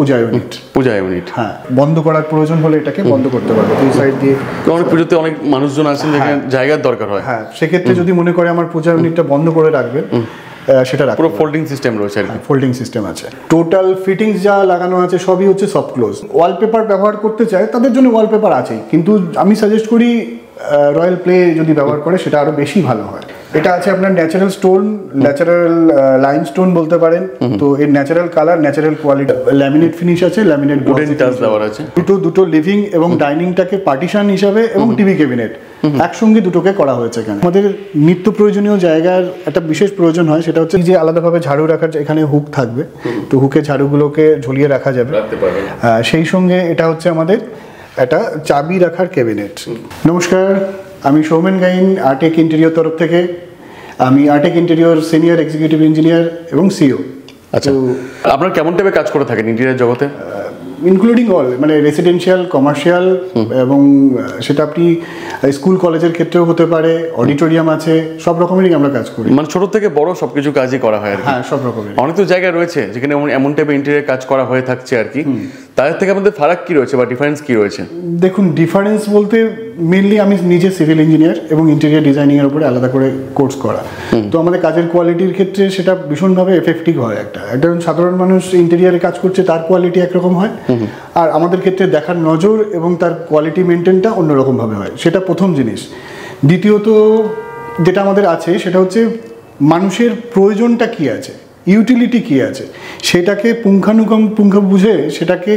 পূজা unit হ্যাঁ, বন্ধ করার প্রয়োজন হলে এটাকে বন্ধ করতে পারবে। দুই সাইড দিয়ে অনেক পুজোতে অনেক মানুষজন আছেন যেখানে জায়গার দরকার হয়। হ্যাঁ, সেক্ষেত্রে যদি মনে করে আমার পূজা ইউনিটটা বন্ধ করে রাখবেন, সেটা পুরো ফোল্ডিং সিস্টেম রয়েছে আর কি। ফোল্ডিং সিস্টেম আছে। টোটাল ফিটিংস যা লাগানো আছে সবই হচ্ছে সফট ক্লোজ। ওয়ালপেপার ব্যবহার করতে চায় তাদের জন্য ওয়ালপেপার আছেই, কিন্তু আমি সাজেস্ট করি রয়্যাল প্লে যদি ব্যবহার করে সেটা আরো বেশি ভালো হয়। এটা আছে আপনার natural stone, natural lime stone বলতে পারেন। তো এর natural colour, natural quality, laminate finish আছে, ল্যামিনেট উডেন টাচ দেওয়া আছে। দুটো লিভিং এবং ডাইনিংটাকে পার্টিশন হিসাবে এবং টিভি ক্যাবিনেট একসঙ্গে দুটোকে করা হয়েছে। এখানে আমাদের নিত্য প্রয়োজনীয় জায়গার একটা বিশেষ প্রয়োজন হয়, সেটা হচ্ছে যে আলাদাভাবে ঝাড়ু রাখার এখানে হুক থাকবে, তো হুকে ঝাড়ুগুলোকে ঝুলিয়ে রাখা যাবে। সেই সঙ্গে এটা হচ্ছে আমাদের একটা চাবি রাখার ক্যাবিনেট। নমস্কার, আমি সৌমেন গাইন, আর্টেক ইন্টেরিয়র তরফ থেকে। আমি আর্টেক ইন্টেরিয়র সিনিয়র এক্সিকিউটিভ ইঞ্জিনিয়ার এবং সিও। আচ্ছা, আপনারা কেমন টাইপের কাজ করে থাকেন ইন্টেরিয়র জগতে? ইনক্লুডিং অল, মানে রেসিডেন্সিয়াল, কমার্শিয়াল, এবং সেটা আপনি স্কুল কলেজের ক্ষেত্রেও হতে পারে, অডিটোরিয়াম আছে, সব রকমেরই আমরা কাজ করি। মানে ছোট থেকে বড় সবকিছু কাজই করা হয় আর কি। হ্যাঁ, সব রকমের। অনেক তো জায়গা রয়েছে যেখানে এমন টাইপের ইন্টেরিয়র কাজ করা হয়ে থাকছে আর কি। তাদের থেকে আমাদের ফারাক কি রয়েছে বা ডিফারেন্স কি রয়েছে? দেখুন, ডিফারেন্স বলতে মেনলি আমি নিজে সিভিল ইঞ্জিনিয়ার এবং ইন্টেরিয়র ডিজাইনিং এর উপরে আলাদা করে কোর্স করা। তো আমাদের কাজের কোয়ালিটির ক্ষেত্রে সেটা ভীষণভাবে এফেক্টিভ হয়। একটা সাধারণ মানুষ ইন্টেরিয়ারে কাজ করছে, তার কোয়ালিটি একরকম হয়, আর আমাদের ক্ষেত্রে দেখার নজর এবং তার কোয়ালিটি মেনটেনটা অন্যরকম ভাবে হয়। সেটা প্রথম জিনিস। দ্বিতীয়ত যেটা আমাদের আছে সেটা হচ্ছে মানুষের প্রয়োজনটা কি আছে, ইউটিলিটি কি আছে, সেটাকে পুঙ্খানুপুঙ্খ বুঝে সেটাকে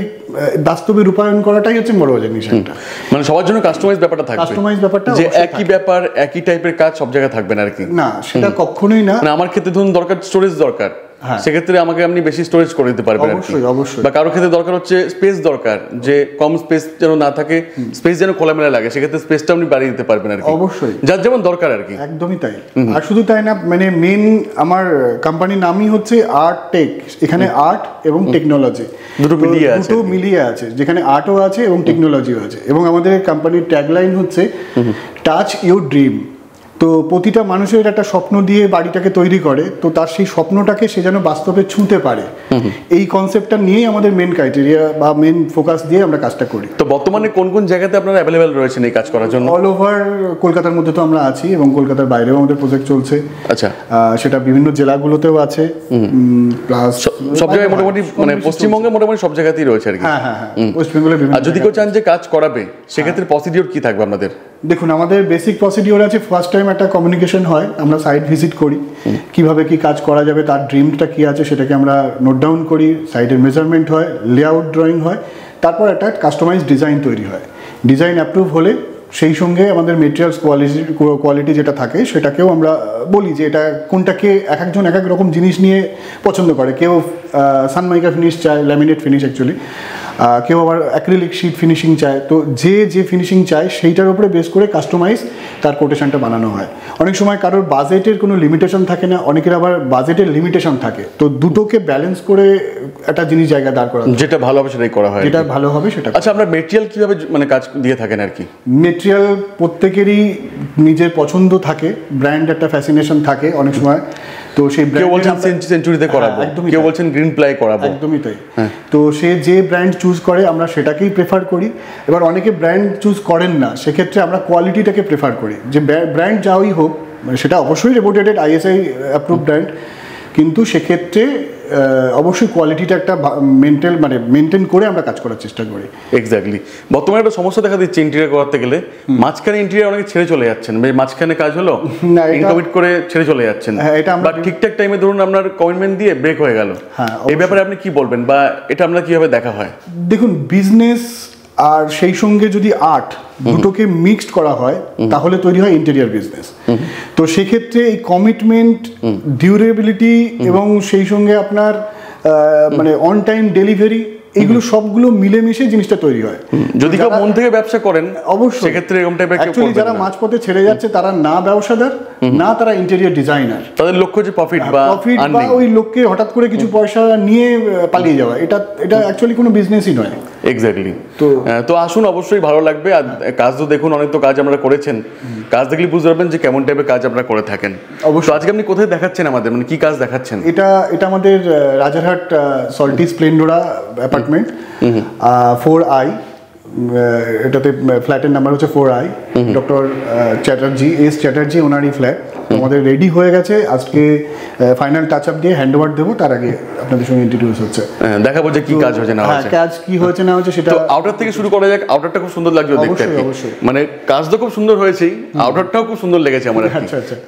বাস্তবে রূপায়ণ করাটাই হচ্ছে বড় জিনিস। একটা মানে সবার জন্য কাস্টমাইজ ব্যাপারটা থাকবে। কাস্টমাইজ ব্যাপারটা যে একই ব্যাপার, একই টাইপের কাজ সব জায়গায় থাকবে না আর কি। না, সেটা কখনোই না। মানে আমার ক্ষেত্রে ধরুন দরকার স্টোরেজ দরকার, সেক্ষেত্রে আমাকে আপনি বেশি স্টোরেজ করে দিতে পারবেন। অবশ্যই অবশ্যই। বা কারোর ক্ষেত্রে দরকার হচ্ছে স্পেস দরকার, যে কম স্পেস যেন না থাকে, স্পেস যেন খোলামেলা লাগে, সেক্ষেত্রে স্পেসটা আপনি বাড়িয়ে দিতে পারবেন আর কি। অবশ্যই, যার যেমন দরকার আর কি। একদমই তাই। আর শুধু তাই না, মানে মেন আমার কোম্পানির নামই হচ্ছে আর্ট টেক। এখানে আর্ট এবং টেকনোলজি দুটো মিলিয়ে আছে, যেখানে আর্টও আছে এবং টেকনোলজিও আছে। এবং আমাদের কোম্পানির ট্যাগলাইন হচ্ছে টাচ ইউর ড্রিম। তো প্রতিটা মানুষের একটা স্বপ্ন দিয়ে বাড়িটাকে তৈরি করে, তো তার সেই স্বপ্নটাকে সে যেন বাস্তবে ছুঁতে পারে, এই কনসেপ্টটা নিয়েই আমাদের মেন ক্রাইটেরিয়া বা মেন ফোকাস দিয়ে আমরা কাজটা করি। তো বর্তমানে কোন কোন জায়গাতে আপনারা অ্যাভেলেবেল রয়েছেন এই কাজ করার জন্য? অল ওভার কলকাতার মধ্যে তো আমরা আছি, এবং কলকাতার বাইরেও আমাদের প্রজেক্ট চলছে। আচ্ছা, সেটা বিভিন্ন জেলাগুলোতেও আছে, প্লাস সব জায়গায় মোটামুটি, মানে পশ্চিমবঙ্গে মোটামুটি সব জায়গাতেই রয়েছে আর কি। হ্যাঁ হ্যাঁ হ্যাঁ, ওয়েস্ট বেঙ্গলে বিভিন্ন। আর যদি কেউ চান যে কাজ করাবে, সেক্ষেত্রে প্রসিডিওর কি থাকবে আপনাদের? দেখুন, আমাদের বেসিক প্রসিডিওর আছে। ফার্স্ট টাইম একটা কমিউনিকেশন হয়, আমরা সাইট ভিজিট করি, কিভাবে কি কাজ করা যাবে, তার ড্রিমটা কি আছে সেটাকে আমরা নোট ডাউন করি, সাইটের মেজারমেন্ট হয়, লেআউট ড্রয়িং হয়, তারপর একটা কাস্টমাইজ ডিজাইন তৈরি হয়। ডিজাইন অ্যাপ্রুভ হলে সেই সঙ্গে আমাদের মেটেরিয়ালস কোয়ালিটি যেটা থাকে সেটাকেও আমরা বলি যে এটা কোনটাকে এক একজন এক এক রকম জিনিস নিয়ে পছন্দ করে। কেউ সানমাইকা ফিনিশ চায়, ল্যামিনেট ফিনিশ অ্যাকচুয়ালি, কেউ আবার অ্যাক্রিলিক শিট ফিনিশিং চায়। তো যে ফিনিশিং চায় সেইটার উপরে বেস করে কাস্টমাইজ তার কোটেশনটা বানানো হয়। অনেক সময় কারোর বাজেটের কোনো লিমিটেশন থাকে না, অনেকের আবার বাজেটের লিমিটেশন থাকে। তো দুটোকে ব্যালেন্স করে একটা জিনিস জায়গা দাঁড় করা, যেটা ভালো হবে সেটাই করা হয়, যেটা ভালো হবে সেটা। আচ্ছা, আমরা মেটেরিয়াল কিভাবে মানে কাজ দিয়ে থাকেন আর কি? মেটেরিয়াল প্রত্যেকেরই নিজের পছন্দ থাকে, ব্র্যান্ড একটা ফ্যাসিনেশন থাকে অনেক সময়। তো সেই কেউ বলছেন সেঞ্চুরিতে করাবো, কেউ বলছেন গ্রিন প্লাই করাবো। একদমই তাই। তো সে যে ব্র্যান্ড চুজ করে আমরা সেটাকেই প্রেফার করি। এবার অনেকে ব্র্যান্ড চুজ করেন না, সেক্ষেত্রে আমরা কোয়ালিটিটাকে প্রেফার করি। যে ব্র্যান্ড যাওয়াই হোক, মানে সেটা অবশ্যই রেপুটেড ISI অ্যাপ্রুভ ব্র্যান্ড, কিন্তু সেক্ষেত্রে অবশ্যই কোয়ালিটিটা একটা মেনটেন করে আমরা কাজ করার চেষ্টা করি। এক্স্যাক্টলি। বর্তমানে একটা সমস্যা দেখা দিচ্ছে ইন্টেরিয়র করতে গেলে, মাঝখানে ইন্টেরিয়র অনেকে ছেড়ে চলে যাচ্ছেন, মাঝখানে কাজ হলো ইনকমিট করে ছেড়ে চলে যাচ্ছেন। এটা আমরা ঠিকঠাক টাইমে ধরুন আপনার কমিটমেন্ট দিয়ে ব্রেক হয়ে গেল, এই ব্যাপারে আপনি কি বলবেন, বা এটা আমরা কিভাবে দেখা হয়? দেখুন, বিজনেস আর সেই সঙ্গে যদি আর্ট দুটোকে মিক্সড করা হয় তাহলে তৈরি হয় ইন্টেরিয়র বিজনেস। তো সেক্ষেত্রে এই কমিটমেন্ট, ডিউরেবিলিটি এবং সেই সঙ্গে আপনার মানে অন টাইম ডেলিভারি, এইগুলো সবগুলো মিলেমিশে জিনিসটা তৈরি হয়। যদি কেউ মন থেকে ব্যবসা করেন অবশ্যই সেক্ষেত্রে এরকম টাইপের কেউ করবেন না। যারা মাঝপথে ছেড়ে যাচ্ছে তারা না ব্যবসাদার, না তারা ইন্টেরিয়র ডিজাইনার। তাদের লক্ষ্য যে প্রফিট বা ওই লোককে হঠাৎ করে কিছু পয়সা নিয়ে পালিয়ে যাওয়া, এটা অ্যাকচুয়ালি কোনো বিজনেসই নয়। এক্স্যাক্টলি। তো আসুন, অবশ্যই ভালো লাগবে। আর কাজ তো দেখুন, অনেক তো কাজ আপনারা করেছেন, কাজ দেখলে বুঝতে পারবেন যে কেমন টাইপের কাজ আপনারা করে থাকেন। অবশ্যই। আজকে আপনি কোথায় দেখাচ্ছেন আমাদের, মানে কি কাজ দেখাচ্ছেন? এটা আমাদের রাজারহাট সল্টি স্প্লেন্ডোরা অ্যাপার্টমেন্ট 4I, এটাতে ফ্ল্যাটের নাম্বার হচ্ছে 4I। ডক্টর চ্যাটার্জি ওনারই ফ্ল্যাট। আমাদের রেডি হয়ে গেছে, আজকে ফাইনাল টাচ আপ দিয়ে হ্যান্ড ওভার দেবো, তার আগে আপনাদের সঙ্গে ইন্ট্রোডিউস হচ্ছে, দেখাবো যে কি কাজ হয়েছে না হয়েছে। কাজ কি হয়েছে না হয়েছে সেটা। আউটার থেকে শুরু করা যাক। আউটারটা খুব সুন্দর লাগছে দেখতে, মানে কাজ তো খুব সুন্দর হয়েছেই, আউটারটাও খুব সুন্দর লেগেছে আমার।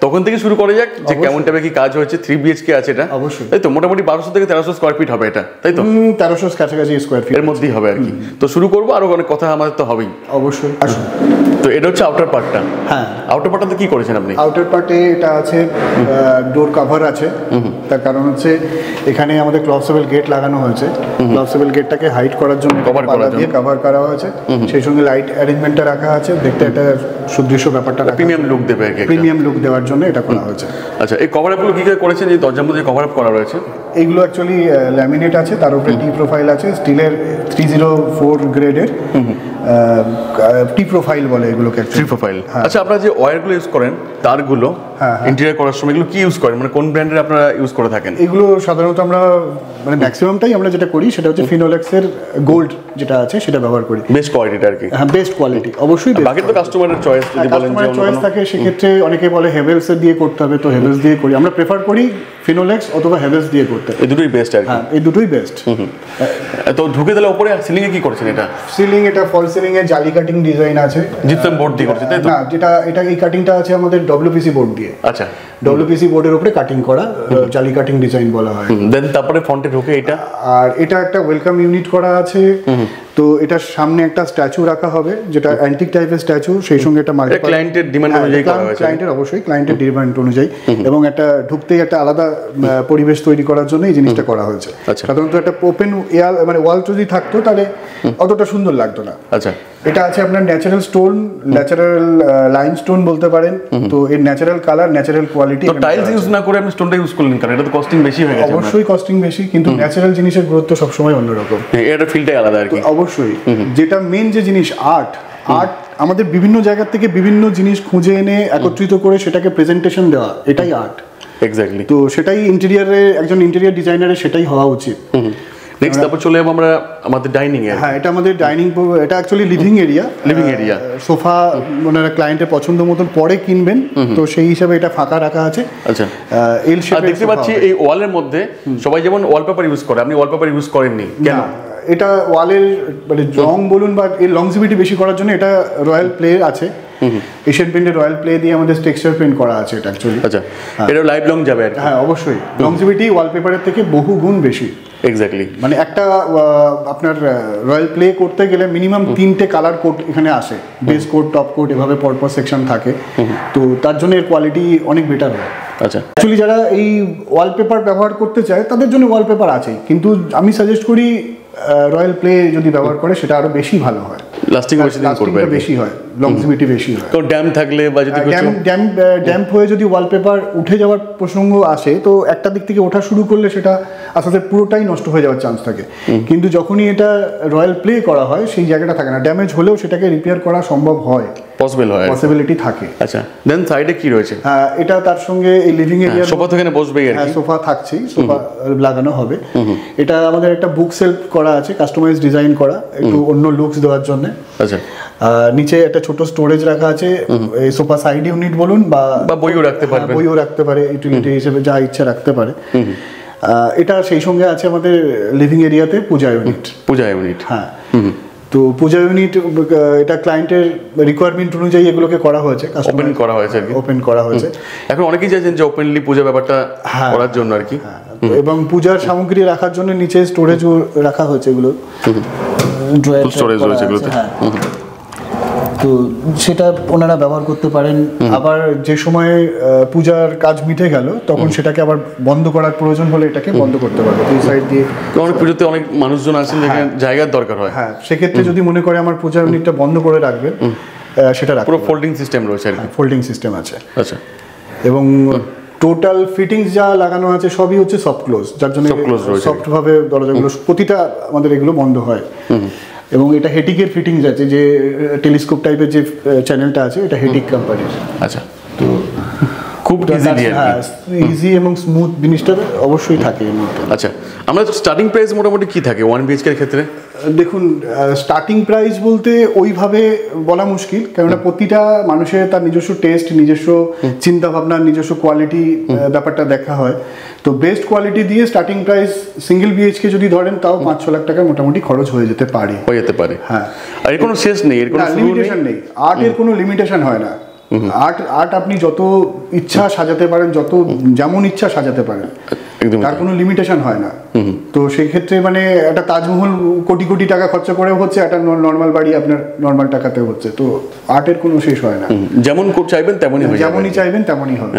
তখন থেকে শুরু করা যাক যে কেমন টাইপের কি কাজ হয়েছে। 3 BHK আছে এটা, অবশ্যই তাই তো? মোটামুটি 1200 থেকে 1300 স্কোয়ার ফিট হবে এটা, তাই তো? 1300 কাছাকাছি স্কোয়ার ফিট এর মধ্যেই হবে আর কি। তো শুরু করবো, আরো অনেক কথা আমাদের তো হবেই। অবশ্যই, আসুন। তো এটা হচ্ছে আউটার পার্টটা। হ্যাঁ, আউটার পার্টটাতে কি করেছেন আপনি? আউটার পার্টে এটা আছে ডোর কভার আছে, তার কারণ হচ্ছে এখানে আমাদের ক্লবসেবল গেট লাগানো হয়েছে। ক্লবসেবল গেটটাকে হাইড করার জন্য কভার করা হয়েছে, সেই সঙ্গে লাইট অ্যারেঞ্জমেন্টটা রাখা আছে, দেখতে একটা সুদৃশ্য ব্যাপারটা প্রিমিয়াম লুক দেবে, প্রিমিয়াম লুক দেওয়ার জন্য এটা করা হয়েছে। আচ্ছা, এই কভার আপগুলো কি করেছেন? এই দরজার মধ্যে কভার আপ করা রয়েছে, এইগুলো অ্যাকচুয়ালি ল্যামিনেট আছে, তার উপরে টি প্রোফাইল আছে, স্টিলের 304 গ্রেডের টি প্রোফাইল বলে এগুলোকে, টি প্রোফাইল। আচ্ছা, আপনারা যে ওয়্যারগুলো ইউজ করেন, তারগুলো ইন্টেরিয়র করার সময় এগুলো কি ইউজ করেন, মানে কোন ব্র্যান্ডের আপনারা ইউজ করে থাকেন? এগুলো সাধারণত আমরা মানে ম্যাক্সিমামটাই আমরা যেটা করি সেটা হচ্ছে ফিনোলেক্সের গোল্ড যেটা আছে সেটা ব্যবহার করি। বেস্ট কোয়ালিটিটা আর কি। হ্যাঁ, বেস্ট কোয়ালিটি অবশ্যই। বাকি তো কাস্টমারের চয়েস, যদি বলেন যে চয়েস থাকে, সেক্ষেত্রে অনেকে বলে হেভেলসের দিয়ে করতে হবে, তো হেভেলস দিয়ে করি। আমরা প্রেফার করি ফিনোলেক্স অথবা হেভেলস দিয়ে করতে। এই দুটোই বেস্ট আর কি। হ্যাঁ, এই দুটোই বেস্ট। তো ঢুকে দিলে উপরে সিলিং এ কি করছেন? এটা সিলিং, এটা ফল সিলিং এ জালি কাটিং ডিজাইন আছে, জিপসাম বোর্ড দিয়ে করছে, তাই তো? না, এটা এই কাটিংটা আছে আমাদের WPC বোর্ড দিয়ে। আচ্ছা, WPC বোর্ডের উপরে কাটিং করা, জালি কাটিং ডিজাইন বলা হয়। দেন তারপরে ফ্রন্টে ঢুকে এটা, আর এটা একটা ওয়েলকাম ইউনিট করা আছে। তো এটার সামনে একটা স্ট্যাচু রাখা হবে, যেটা অ্যান্টিক টাইপের স্ট্যাচু, সেই সঙ্গে একটা মাল্টিপাল ক্লায়েন্টের ডিমান্ড অনুযায়ী করা হয়েছে, ক্লায়েন্টের অবশ্যই ক্লায়েন্টের ডিমান্ড অনুযায়ী, এবং একটা ঢুকতেই একটা আলাদা পরিবেশ তৈরি করার জন্য এই জিনিসটা করা হয়েছে। সাধারণত একটা ওপেন এয়ার মানে ওয়াল যদি থাকতো তাহলে অতটা সুন্দর লাগতো না। আচ্ছা, এটা আছে আপনার natural stone, natural lime stone বলতে পারেন। তো এর ন্যাচারাল কালার, ন্যাচারাল কোয়ালিটি। তো টাইলস ইউজ না করে আপনি স্টোনটা ইউজ করলেন কারণ এটা তো কস্টিং বেশি হয়ে গেছে। অবশ্যই কস্টিং বেশি, কিন্তু ন্যাচারাল জিনিসের গুরুত্ব সবসময় অন্যরকম। এটা ফিলটাই আলাদা আর কি। অবশ্যই, যেটা মেন যে জিনিস আর্ট আমাদের বিভিন্ন জায়গা থেকে বিভিন্ন জিনিস খুঁজে এনে একত্রিত করে সেটাকে প্রেজেন্টেশন দেওয়া, এটাই আর্ট। এক্স্যাক্টলি। তো সেটাই ইন্টেরিয়রে একজন ইন্টেরিয়র ডিজাইনারের সেটাই হওয়া উচিত। নেক্সট তারপর চলে যাব আমরা আমাদের ডাইনিং এ। হ্যাঁ, এটা আমাদের ডাইনিং, এটা অ্যাকচুয়ালি লিভিং এরিয়া। সোফা ওনারা ক্লায়েন্টের পছন্দ মতন পরে কিনবেন, তো সেই হিসাবে এটা ফাঁকা রাখা আছে। আচ্ছা, এল শেপে দেখতে পাচ্ছি এই ওয়ালের মধ্যে সবাই যেমন ওয়ালপেপার ইউজ করে, আপনি ওয়ালপেপার ইউজ করেননি কেন? এটা ওয়ালের মানে রং বলুন বা এর লংজিভিটি বেশি করার জন্য এটা রয়্যাল প্লে আছে, এশিয়ান পেইন্টের রয়্যাল প্লে দিয়ে আমাদের টেক্সচার পেইন্ট করা আছে এটা অ্যাকচুয়ালি। আচ্ছা, এটা লাইফ লং যাবে আর কি। হ্যাঁ, অবশ্যই লংজিভিটি ওয়ালপেপারের থেকে বহু গুণ বেশি। এক্স্যাক্টলি, মানে একটা আপনার রয়্যাল প্লে করতে গেলে মিনিমাম 3টে কালার কোড এখানে আসে, বেস কোড, টপ কোড, এভাবে পরপর সেকশন থাকে। তো তার জন্য এর কোয়ালিটি অনেক বেটার হয়। আচ্ছা, অ্যাকচুয়ালি যারা এই ওয়ালপেপার ব্যবহার করতে চায় তাদের জন্য ওয়ালপেপার আছেই, কিন্তু আমি সাজেস্ট করি রয়্যাল প্লে যদি ব্যবহার করে সেটা আরো বেশি ভালো হয়, লাস্টিং বেশি হয়, লংজিভিটি বেশি হয়। তো ড্যাম থাকলে বা যদি ড্যাম্প হয়ে যদি ওয়ালপেপার উঠে যাওয়ার প্রসঙ্গ আসে, তো একটা দিক থেকে ওঠা শুরু করলে সেটা আস্তে আস্তে পুরোটাই নষ্ট হয়ে যাওয়ার চান্স থাকে। কিন্তু যখনই এটা রয়্যাল প্লে করা হয় সেই জায়গাটা থাকে না, ড্যামেজ হলেও সেটাকে রিপেয়ার করা সম্ভব হয়, পসিবিলিটি থাকে। আচ্ছা, দেন সাইডে কি রয়েছে? হ্যাঁ, এটা তার সঙ্গে এই লিভিং এরিয়া, সোফা তো এখানে বসবেই আর কি। সোফা থাকছেই, সোফা লাগানো হবে। এটা আমাদের একটা বুক সেলফ করা আছে, কাস্টমাইজ ডিজাইন করা, একটু অন্য লুকস দেওয়ার জন্য। আচ্ছা, নিচে একটা ছোট স্টোরেজ রাখা আছে, এই সোফা সাইড ইউনিট বলুন বা বইও রাখতে পারবে, ইউটিলিটি হিসেবে যা ইচ্ছা রাখতে পারে। এটা সেই সঙ্গে আছে আমাদের লিভিং এরিয়াতে পূজা ইউনিট। হ্যাঁ, তো পূজা ইউনিট এটা ক্লায়েন্টের রিকোয়ারমেন্ট অনুযায়ী এগুলোকে করা হয়েছে, ওপেন করা হয়েছে। এখন অনেকেই চাইছেন যে ওপেনলি পূজা ব্যাপারটা করার জন্য আর কি, এবং পূজার সামগ্রী রাখার জন্য নিচে স্টোরেজও রাখা হয়েছে, এগুলো স্টোরেজ রয়েছে এগুলোতে। তো সেটা ওনারা ব্যবহার করতে পারেন। আবার যে সময় পূজার কাজ মিটে গেল তখন সেটাকে আবার বন্ধ করার প্রয়োজন হলে এটাকে বন্ধ করতে পারবে এই সাইড দিয়ে। অনেক পুজোতে অনেক মানুষজন আসেন যেখানে জায়গার দরকার হয়। হ্যাঁ, সেক্ষেত্রে যদি মনে করে আমার পূজা ইউনিটটা বন্ধ করে রাখবেন, সেটা পুরো ফোল্ডিং সিস্টেম রয়েছে আর কি। ফোল্ডিং সিস্টেম আছে। আচ্ছা, এবং টোটাল ফিটিংস যা লাগানো আছে সবই হচ্ছে সফট ক্লোজ, যার জন্য সফট ভাবে দরজাগুলো প্রতিটা আমাদের এগুলো বন্ধ হয়। এবং এটা হেটিকের ফিটিংস আছে, যে টেলিস্কোপ টাইপের যে চ্যানেলটা আছে এটা হেটিক কোম্পানির। আচ্ছা, তো খুব ইজি এবং স্মুথ জিনিসটা অবশ্যই থাকে এর মধ্যে। আচ্ছা, আমরা স্টার্টিং প্রাইস মোটামুটি কি থাকে 1 BHK এর ক্ষেত্রে? দেখুন, স্টার্টিং প্রাইস বলতে ওইভাবে বলা মুশকিল, কেননা প্রতিটা মানুষের তার নিজস্ব টেস্ট, নিজস্ব চিন্তা ভাবনা, নিজস্ব কোয়ালিটি ব্যাপারটা দেখা হয়। তো বেস্ট কোয়ালিটি দিয়ে স্টার্টিং প্রাইস সিঙ্গেল BHK যদি ধরেন তাও 5-6 লাখ টাকা মোটামুটি খরচ হয়ে যেতে পারে। হ্যাঁ, আর এর কোনো শেষ নেই, এর কোনো লিমিটেশন নেই। আর্টের কোনো লিমিটেশন হয় না। আর্ট আপনি যত ইচ্ছা সাজাতে পারেন, যত যেমন ইচ্ছা সাজাতে পারেন, তার কোনো লিমিটেশন হয় না। তো সেই ক্ষেত্রে মানে একটা তাজমহল কোটি কোটি টাকা খরচা করে হচ্ছে, একটা নর্মাল বাড়ি আপনার নর্মাল টাকাতে হচ্ছে। তো আর্টের কোনো শেষ হয় না, যেমন চাইবেন তেমনই হবে, যেমনই চাইবেন তেমনই হবে।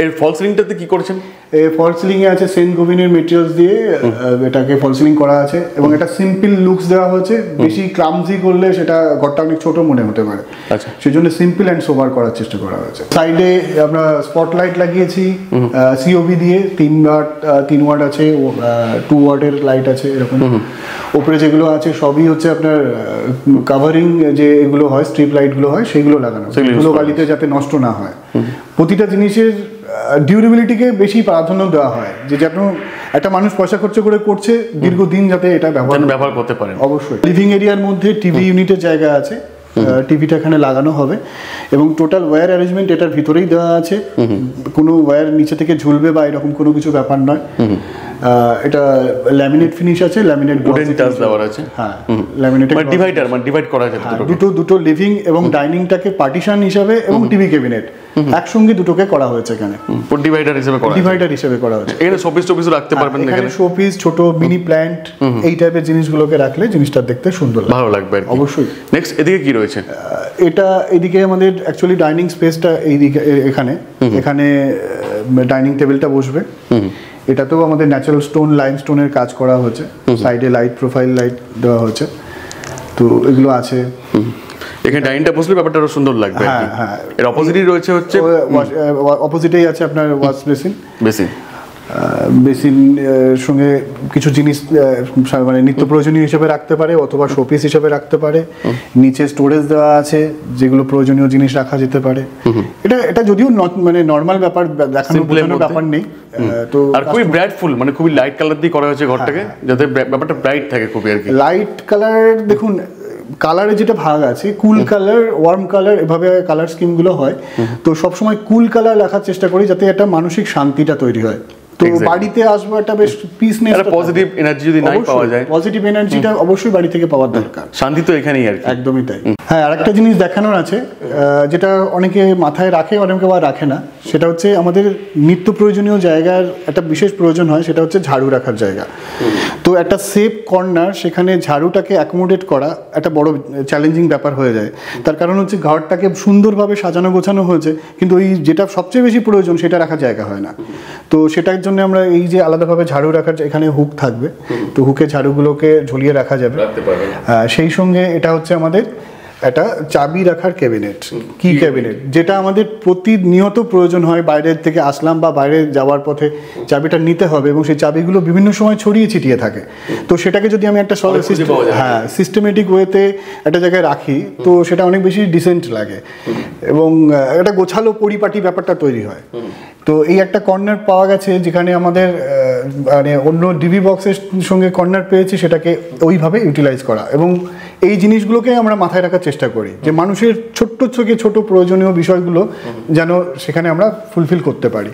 এর ফল সিলিংটাতে কি করেছেন? এই ফল সিলিং এ আছে সেন্ট গোবিনের মেটেরিয়ালস দিয়ে এটাকে ফল সিলিং করা আছে, এবং এটা সিম্পল লুকস দেওয়া হয়েছে। বেশি ক্লামজি করলে সেটা ঘরটা অনেক ছোট মনে হতে পারে, আচ্ছা, সেই জন্য সিম্পল অ্যান্ড সোবার করার চেষ্টা করা হয়েছে। সাইডে আমরা স্পটলাইট লাগিয়েছি সিওবি দিয়ে, 3 ওয়াট আছে, 2 ওয়াটের লাইট আছে এরকম। উপরে যেগুলো আছে সবই হচ্ছে আপনার কাভারিং, যে এগুলো হয় স্ট্রিপ লাইটগুলো হয় সেগুলো লাগানো, সেগুলো বালিতে যাতে নষ্ট না হয়। প্রতিটা জিনিসের ডিউরেবিলিটিকে বেশি প্রাধান্য দেওয়া হয়, যে যেন একটা মানুষ পয়সা খরচ করে করছে, দীর্ঘদিন যাতে এটা ব্যবহার করতে পারে। অবশ্যই লিভিং এরিয়ার মধ্যে টিভি ইউনিটের জায়গা আছে, টিভিটা এখানে লাগানো হবে, এবং টোটাল ওয়্যার অ্যারেঞ্জমেন্ট এটার ভিতরেই দেওয়া আছে। কোনো ওয়্যার নিচে থেকে ঝুলবে বা এরকম কোনো কিছু ব্যাপার নয়। এটা ল্যামিনেট ফিনিশ আছে, ল্যামিনেট উডেন টাচ দেওয়া আছে। হ্যাঁ, ল্যামিনেট ডিভাইড করা আছে। দুটো লিভিং এবং ডাইনিংটাকে পার্টিশন হিসাবে এবং টিভি ক্যাবিনেট একসঙ্গে দুটোকে করা হয়েছে এখানে, ডিভাইডার হিসেবে করা হয়েছে। এখানে শোপিস রাখতে পারবেন, এখানে শোপিস, ছোট মিনি প্ল্যান্ট, এই টাইপের জিনিসগুলোকে রাখলে জিনিসটা দেখতে সুন্দর ভালো লাগবে অবশ্যই। নেক্সট এদিকে কি রয়েছে? এটা এদিকে আমাদের অ্যাকচুয়ালি ডাইনিং স্পেসটা এইদিকে, এখানে ডাইনিং টেবিলটা বসবে। এটাতেও আমাদের ন্যাচারাল স্টোন, লাইম স্টোনের কাজ করা হয়েছে, সাইডে লাইট, প্রোফাইল লাইট দেওয়া হয়েছে। তো এগুলো আছে। এখানে ডাইনিংটা বসলে ব্যাপারটা আরো সুন্দর লাগবে। হ্যাঁ হ্যাঁ, এর অপোজিটেই রয়েছে হচ্ছে অপোজিটেই আছে আপনার ওয়াশ বেসিন সঙ্গে কিছু জিনিস মানে নিত্য প্রয়োজনীয় হিসেবে রাখতে পারে, অথবা শোপিস হিসেবে রাখতে পারে। নিচে স্টোরেজ দেওয়া আছে, যেগুলো প্রয়োজনীয় জিনিস রাখা যেতে পারে। এটা যদিও মানে নর্মাল ব্যাপার, দেখানোর ব্যাপার নেই। তো আর খুবই ব্রাইটফুল, মানে খুবই লাইট কালার দিয়ে করা হয়েছে ঘরটাকে, যাতে ব্যাপারটা ব্রাইট থাকে খুবই আর কি। লাইট কালার, দেখুন কালারে যেটা ভাগ আছে, কুল কালার, ওয়ার্ম কালার, এভাবে কালার স্কিমগুলো হয়। তো সবসময় কুল কালার রাখার চেষ্টা করি, যাতে একটা মানসিক শান্তিটা তৈরি হয়। তো বাড়িতে আসবো একটা বেশ পিসনেস, একটা পজিটিভ এনার্জি যদি নাই পাওয়া যায়, পজিটিভ এনার্জিটা অবশ্যই বাড়ি থেকে পাওয়ার দরকার। শান্তি তো এখানেই আর কি। একদমই তাই। হ্যাঁ, আরেকটা জিনিস দেখানোর আছে, যেটা অনেকে মাথায় রাখে, অনেকে আবার রাখে না। সেটা হচ্ছে আমাদের নিত্য প্রয়োজনীয় জায়গার একটা বিশেষ প্রয়োজন হয়, সেটা হচ্ছে ঝাড়ু রাখার জায়গা। তো একটা সেফ কর্নার, সেখানে ঝাড়ুটাকে অ্যাকোমোডেট করা একটা বড় চ্যালেঞ্জিং ব্যাপার হয়ে যায়। তার কারণ হচ্ছে ঘরটাকে সুন্দরভাবে সাজানো গোছানো হয়েছে, কিন্তু ওই যেটা সবচেয়ে বেশি প্রয়োজন সেটা রাখার জায়গা হয় না। তো সেটার জন্য আমরা এই যে আলাদাভাবে ঝাড়ু রাখার, এখানে হুক থাকবে, তো হুকে ঝাড়ুগুলোকে ঝুলিয়ে রাখা যাবে। সেই সঙ্গে এটা হচ্ছে আমাদের একটা চাবি রাখার ক্যাবিনেট, কি ক্যাবিনেট, যেটা আমাদের প্রতিনিয়ত প্রয়োজন হয়। বাইরের থেকে আসলাম বা বাইরে যাওয়ার পথে চাবিটা নিতে হবে, এবং সেই চাবিগুলো বিভিন্ন সময় ছড়িয়ে ছিটিয়ে থাকে। তো সেটাকে যদি আমি একটা সিস্টেমেটিক ওয়েতে একটা জায়গায় রাখি, তো সেটা অনেক বেশি ডিসেন্ট লাগে, এবং একটা গোছালো পরিপাটি ব্যাপারটা তৈরি হয়। তো এই একটা কর্নার পাওয়া গেছে, যেখানে আমাদের মানে অন্য ডিবি বক্সের সঙ্গে কর্নার পেয়েছি, সেটাকে ওইভাবে ইউটিলাইজ করা। এবং এই জিনিসগুলোকে আমরা মাথায় রাখার চেষ্টা করি, যে মানুষের ছোট্ট থেকে ছোট প্রয়োজনীয় বিষয়গুলো যেন সেখানে আমরা ফুলফিল করতে পারি।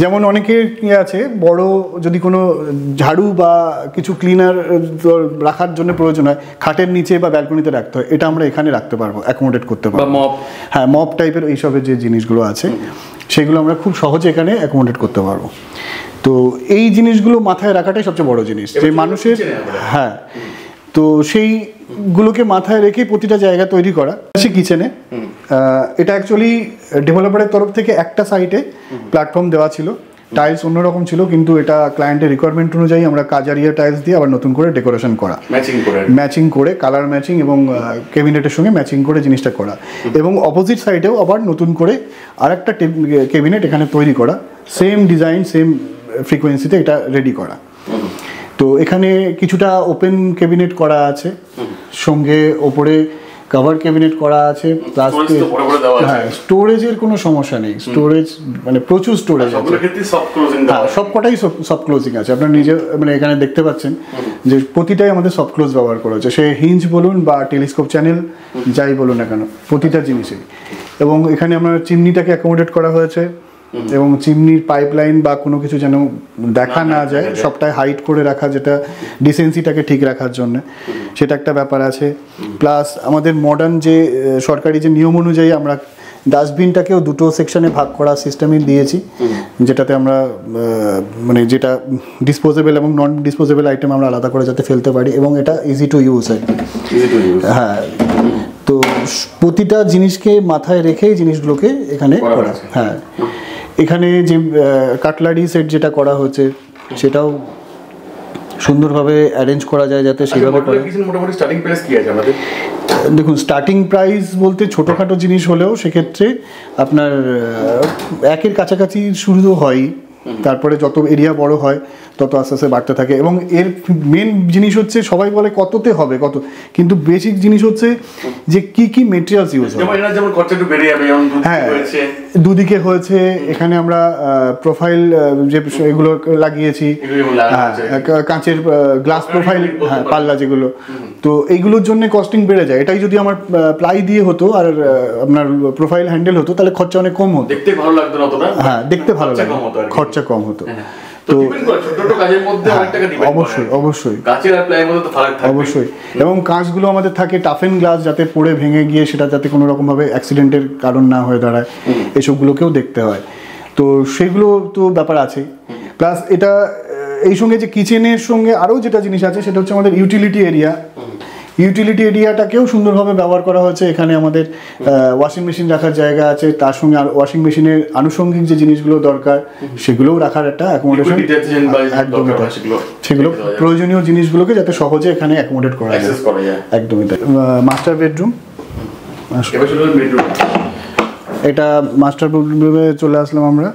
যেমন অনেকের কি আছে, বড় যদি কোনো ঝাড়ু বা কিছু ক্লিনার রাখার জন্য প্রয়োজন হয়, খাটের নিচে বা ব্যালকনিতে রাখতে হয়, এটা আমরা এখানে রাখতে পারবো, অ্যাকোমোডেট করতে পারবো। হ্যাঁ, মপ টাইপের এইসবের যে জিনিসগুলো আছে, সেগুলো আমরা খুব সহজে এখানে অ্যাকোমোডেট করতে পারবো। তো এই জিনিসগুলো মাথায় রাখাটাই সবচেয়ে বড় জিনিস, যে মানুষের, হ্যাঁ, তো সেইগুলোকে মাথায় রেখে প্রতিটা জায়গা তৈরি করা। সে কিচেনে এটা অ্যাকচুয়ালি ডেভেলপারের তরফ থেকে একটা সাইটে প্ল্যাটফর্ম দেওয়া ছিল, টাইলস অন্যরকম ছিল, কিন্তু এটা ক্লায়েন্টের রিকোয়ারমেন্ট অনুযায়ী আমরা কাজারিয়া টাইলস দিয়ে আবার নতুন করে ডেকোরেশন করা, ম্যাচিং করে কালার ম্যাচিং এবং ক্যাবিনেটের সঙ্গে ম্যাচিং করে জিনিসটা করা। এবং অপোজিট সাইডেও আবার নতুন করে আরেকটা ক্যাবিনেট এখানে তৈরি করা, সেম ডিজাইন, সেম ফ্রিকোয়েন্সিতে এটা রেডি করা। তো এখানে কিছুটা ওপেন ক্যাবিনেট করা আছে, সঙ্গে ওপরে কভার ক্যাবিনেট করা আছে, প্লাস হ্যাঁ স্টোরেজের কোনো সমস্যা নেই, স্টোরেজ মানে প্রচুর স্টোরেজ আছে, হ্যাঁ সবকটাই সফট ক্লোজিং আছে। আপনার নিজে মানে এখানে দেখতে পাচ্ছেন যে প্রতিটাই আমাদের সফট ক্লোজ ব্যবহার করা হচ্ছে, সে হিঞ্জ বলুন বা টেলিস্কোপ চ্যানেল যাই বলুন না কেন, প্রতিটা জিনিসেই। এবং এখানে আমরা চিমনিটাকে অ্যাকোমোডেট করা হয়েছে, এবং চিমনির পাইপলাইন বা কোনো কিছু যেন দেখা না যায়, সবটাই হাইট করে রাখা, যেটা ডিসেন্সিটাকে ঠিক রাখার জন্য, সেটা একটা ব্যাপার আছে। প্লাস আমাদের মডার্ন যে সরকারি যে নিয়ম অনুযায়ী আমরা ডাস্টবিনটাকেও দুটো সেকশনে ভাগ করা সিস্টেমই দিয়েছি, যেটাতে আমরা মানে যেটা ডিসপোজেবল এবং নন ডিসপোজেবল আইটেম আমরা আলাদা করে যাতে ফেলতে পারি, এবং এটা ইজি টু ইউজ আর কি। হ্যাঁ, তো প্রতিটা জিনিসকে মাথায় রেখেই জিনিসগুলোকে এখানে করা। হ্যাঁ, এখানে যে কাটলারি সেট যেটা করা হচ্ছে সেটাও সুন্দরভাবে অ্যারেঞ্জ করা যায় যাতে সেভাবে করে। মোটামুটি স্টার্টিং প্রাইস কি আছে আমাদের? দেখুন, স্টার্টিং প্রাইস বলতে ছোটোখাটো জিনিস হলেও সেক্ষেত্রে আপনার 1 কাছাকাছি শুরু হয়, তারপরে যত এরিয়া বড় হয় তত আস্তে আস্তে বাড়তে থাকে। এবং এর মেন জিনিস হচ্ছে সবাই বলে কততে হবে কত, কিন্তু বেসিক জিনিস হচ্ছে যে কি কি মেটেরিয়ালস ইউজ হবে। হ্যাঁ, দুদিকে হয়েছে, এখানে আমরা প্রোফাইল যে এগুলো লাগিয়েছি, কাঁচের গ্লাস প্রোফাইল, হ্যাঁ পাল্লা যেগুলো, তো এইগুলোর জন্য কস্টিং বেড়ে যায়। এটাই যদি আমার প্লাই দিয়ে হতো আর আপনার প্রোফাইল হ্যান্ডেল হতো তাহলে খরচা অনেক কম হতো, দেখতে ভালো লাগতো না অতটা। হ্যাঁ, দেখতে ভালো লাগতো, খরচা কম হতো। তো অবশ্যই অবশ্যই অবশ্যই, এবং কাঁচগুলো আমাদের থাকে টাফেন গ্লাস, যাতে পড়ে ভেঙে গিয়ে সেটা যাতে কোনো রকমভাবে অ্যাক্সিডেন্টের কারণ না হয়ে দাঁড়ায়, এসবগুলোকেও দেখতে হয়। তো সেগুলো তো ব্যাপার আছেই। প্লাস এটা এই সঙ্গে যে কিচেনের সঙ্গে আরও যেটা জিনিস আছে সেটা হচ্ছে আমাদের ইউটিলিটি এরিয়া। ইউটিলিটি এরিয়াটাকেও সুন্দরভাবে ব্যবহার করা হয়েছে। এখানে আমাদের ওয়াশিং মেশিন রাখার জায়গা আছে, তার সঙ্গে ওয়াশিং মেশিনের আনুষঙ্গিক যে জিনিসগুলো দরকার সেগুলোও রাখার একটা অ্যাকোমোডেশন, একদমই তাই, সেগুলো প্রয়োজনীয় জিনিসগুলোকে যাতে সহজে এখানে অ্যাকোমোডেট করা যায়, একদমই তাই। মাস্টার বেডরুম, এটা মাস্টার বেডরুমে চলে আসলাম আমরা।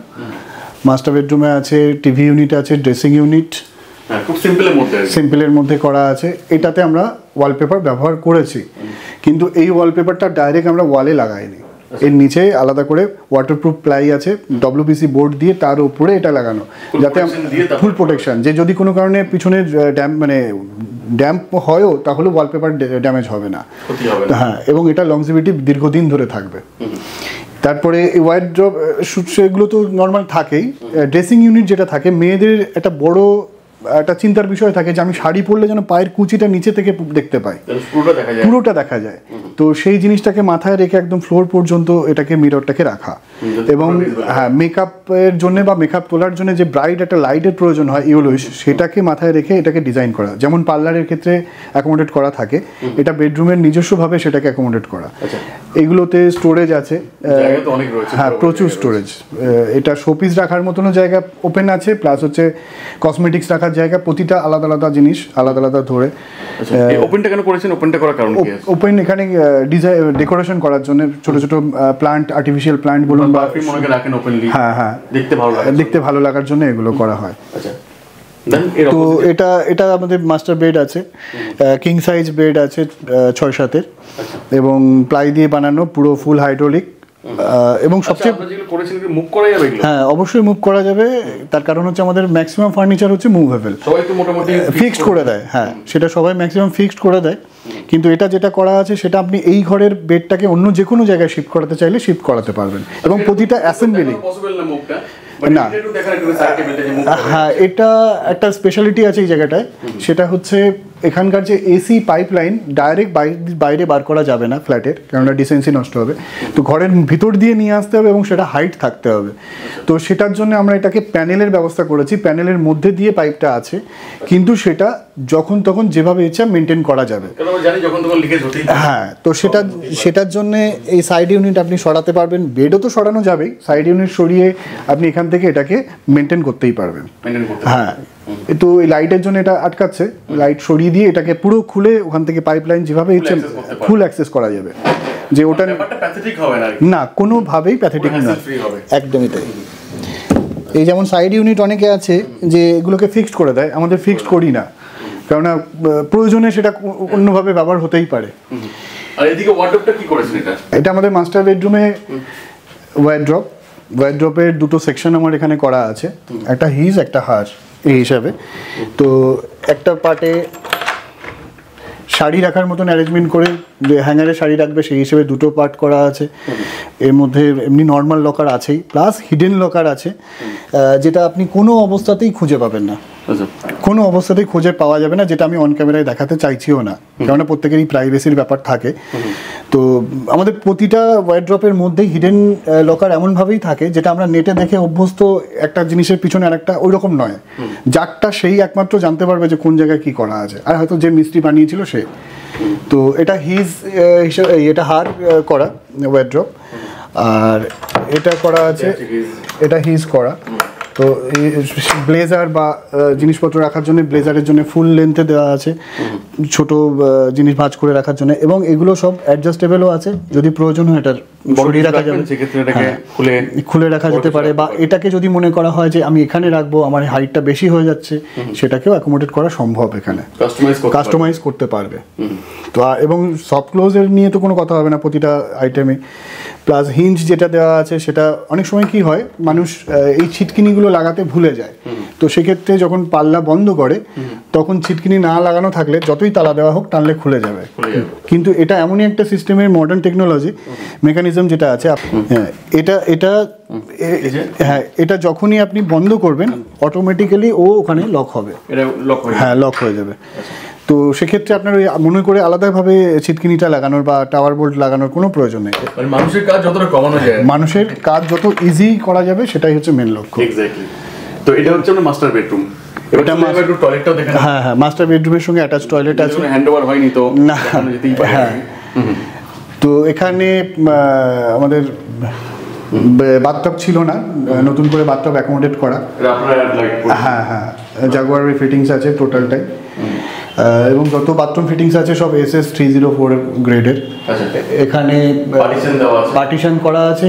মাস্টার বেডরুমে আছে টিভি ইউনিট আছে, ড্রেসিং ইউনিট, খুব সিম্পলের মধ্যে করা আছে। এটাতে আমরা ওয়ালপেপার ব্যবহার করেছি, কিন্তু এই ওয়ালপেপারটা ডাইরেক্ট আমরা ওয়ালে লাগাইনি, এর নিচে আলাদা করে ওয়াটারপ্রুফ প্লাই আছে ডব্লিউপিসি বোর্ড দিয়ে, তার উপরে এটা লাগানো, যাতে ফুল প্রোটেকশন, যে যদি কোনো কারণে পিছনে ড্যাম্প হয়ও তাহলে ওয়ালপেপার ড্যামেজ হবে না। হ্যাঁ, এবং এটা লংজিভিটি দীর্ঘদিন ধরে থাকবে। তারপরে ওয়ার্ড্রপ সেগুলো তো নর্মাল থাকেই। ড্রেসিং ইউনিট যেটা থাকে, মেয়েদের একটা বড় একটা চিন্তার বিষয় থাকে যে আমি শাড়ি পরলে যেন পায়ের কুচিটা নিচে থেকে দেখতে পাই, পুরোটা দেখা যায়। তো সেই জিনিসটাকে মাথায় রেখে একদম ফ্লোর পর্যন্ত এটাকে মিররটাকে রাখা। এবং হ্যাঁ, মেকআপের জন্য বা মেকআপ তোলার জন্য যে ব্রাইট একটা লাইটের প্রয়োজন হয় ইউলোইশ, সেটাকে মাথায় রেখে এটাকে ডিজাইন করা। যেমন পার্লারের ক্ষেত্রে অ্যাকোমোডেট করা থাকে, এটা বেডরুমের নিজস্বভাবে সেটাকে অ্যাকোমোডেট করা। এগুলোতে স্টোরেজ আছে, হ্যাঁ প্রচুর স্টোরেজ। এটা শোপিস রাখার মতনও জায়গা ওপেন আছে, প্লাস হচ্ছে কসমেটিক্স রাখার জায়গা, প্রতিটা আলাদা আলাদা জিনিস আলাদা আলাদা ধরে। ওপেনটা কেন করেছেন? ওপেনটা করার কারণ কি আছে? ওপেন এখানে ডিজাইন ডেকোরেশন করার জন্য ছোট ছোট প্লান্ট, আর্টিফিশিয়াল প্লান্ট বলুন বা রাখেন ওপেনলি, হ্যাঁ হ্যাঁ দেখতে ভালো লাগার জন্য এগুলো করা হয়। তো এটা আমাদের মাস্টার বেড আছে, কিং সাইজ বেড আছে 6-7-এর, এবং প্লাই দিয়ে বানানো, পুরো ফুল হাইড্রোলিক। এবং সবচেয়ে হ্যাঁ অবশ্যই মুভ করা যাবে, তার কারণ হচ্ছে আমাদের ম্যাক্সিমাম ফার্নিচার হচ্ছে মুভেবল, ফিক্সড করে দেয়। হ্যাঁ, সেটা সবাই ম্যাক্সিমাম ফিক্সড করে দেয়, কিন্তু এটা যেটা করা আছে সেটা আপনি এই ঘরের বেডটাকে অন্য যে কোনো জায়গায় শিফট করাতে চাইলে শিফট করাতে পারবেন, এবং প্রতিটা অ্যাসেম্বলি না। হ্যাঁ, এটা একটা স্পেশালিটি আছে এই জায়গাটায়, সেটা হচ্ছে এখানকার যে এসি পাইপলাইন ডাইরেক্ট বাইরে বার করা যাবে না ফ্ল্যাটের, কেননা ডিসেন্সি নষ্ট হবে। তো ঘরের ভিতর দিয়ে নিয়ে আসতে হবে এবং সেটা হাইট থাকতে হবে। তো সেটার জন্য আমরা এটাকে প্যানেলের ব্যবস্থা করেছি, প্যানেলের মধ্যে দিয়ে পাইপটা আছে, কিন্তু সেটা যখন তখন যেভাবে ইচ্ছা মেনটেন করা যাবে। হ্যাঁ, তো সেটার জন্য এই সাইড ইউনিট আপনি সরাতে পারবেন, বেডও তো সরানো যাবেই, সাইড ইউনিট সরিয়ে আপনি এখান থেকে এটাকে মেনটেন করতেই পারবেন। হ্যাঁ, তো এই লাইটের জন্য এটা আটকাচ্ছে, লাইট সরিয়ে দিয়ে এটাকে পুরো খুলে ওখান থেকে পাইপলাইন যেভাবে ইচ্ছে ফুল অ্যাক্সেস করা যাবে, যে ওটা না কোনোভাবেই প্যাথেটিক না, একদমই তাই। এই যেমন সাইড ইউনিট অনেকে আছে যে এগুলোকে ফিক্সড করে দেয়, আমাদের ফিক্সড করি না, কেননা প্রয়োজনে সেটা অন্যভাবে ব্যবহার হতেই পারে। আর এদিকে ওয়ার্ডরোবটা কি করেছেন এটা? এটা আমাদের মাস্টার বেডরুমে ওয়ার্ড্রপের দুটো সেকশন আমার এখানে করা আছে, একটা হিজ একটা হার এই হিসাবে। তো একটা পার্টে শাড়ি রাখার মতন অ্যারেঞ্জমেন্ট করে, হ্যাঙ্গারে শাড়ি রাখবে সেই হিসেবে দুটো পার্ট করা আছে। এর মধ্যে এমনি নর্মাল লকার আছেই, প্লাস হিডেন লকার আছে, যেটা আপনি কোনো অবস্থাতেই খুঁজে পাবেন না, কোনো অবস্থাতেই খুঁজে পাওয়া যাবে না, যেটা আমি অন ক্যামেরায় দেখাতে চাইছিও না, কেননা প্রত্যেকেরই প্রাইভেসির ব্যাপার থাকে। তো আমাদের প্রতিটা ওয়ার্ড্রপের মধ্যেই হিডেন লকার এমনভাবেই থাকে যেটা আমরা নেটে দেখে অভ্যস্ত একটা জিনিসের পিছনে আর একটা ওই রকম নয়, যারটা সেই একমাত্র জানতে পারবে যে কোন জায়গায় কি করা আছে, আর হয়তো যে মিস্ত্রি বানিয়েছিল সে। তো এটা হিজ হিসাবে, এটা হার করা ওয়ার্ড্রপ, আর এটা করা আছে, এটা হিজ করা। তো ব্লেজার বা জিনিসপত্র রাখার জন্য, ব্লেজারের জন্য ফুল লেন্থে দেওয়া আছে, ছোট জিনিস ভাঁজ করে রাখার জন্য, এবং এগুলো সব অ্যাডজাস্টেবলও আছে, যদি প্রয়োজন হয় এটার সরিয়ে রাখা যাবে, খুলে রাখা যেতে পারে, বা এটাকে যদি মনে করা হয় যে আমি এখানে রাখবো, আমার হাইটটা বেশি হয়ে যাচ্ছে, সেটাকেও অ্যাকোমোডেট করা সম্ভব, এখানে কাস্টমাইজ করতে পারবে। তো এবং সফট ক্লোজের নিয়ে তো কোনো কথা হবে না প্রতিটা আইটেমে। প্লাস হিঞ্জ যেটা দেওয়া আছে, সেটা অনেক সময় কি হয়, মানুষ এই ছিটকিনিগুলো লাগাতে ভুলে যায়, তো সেক্ষেত্রে যখন পাল্লা বন্ধ করে তখন ছিটকিনি না লাগানো থাকলে যতই তালা দেওয়া হোক টানলে খুলে যাবে। কিন্তু এটা এমনই একটা সিস্টেমের মডার্ন টেকনোলজি মেকানিজম যেটা আছে, এটা যখনই আপনি বন্ধ করবেন অটোমেটিক্যালি ও ওখানে লক হবে, হ্যাঁ লক হয়ে যাবে। তো সেক্ষেত্রে আপনার ওই মনে করে আলাদাভাবে ছিটকিনিটা লাগানোর বা টাওয়ার বোল্ট লাগানোর কোনো প্রয়োজন নেই। মানুষের কাজ যতটা কমানো যায়, মানুষের কাজ যত ইজি করা যাবে সেটাই হচ্ছে মেন লক্ষ্য। এক্স্যাক্টলি। তো এটা হচ্ছে আমাদের মাস্টার বেডরুম। এটা মাস্টার টয়লেটটাও দেখেন। হ্যাঁ হ্যাঁ, মাস্টার বেডরুমের সঙ্গে অ্যাটাচ টয়লেট আছে। হ্যান্ডওভার হয়নি তো না, হ্যাঁ। তো এখানে আমাদের বাথটব ছিল না, নতুন করে বাথটব অ্যাকোমোডেট করা। হ্যাঁ হ্যাঁ, জাগুয়ারের ফিটিংস আছে টোটালটাই, এবং যত বাথরুম ফিটিংস আছে সব SS 304 গ্রেডের। এখানে পার্টিশন করা আছে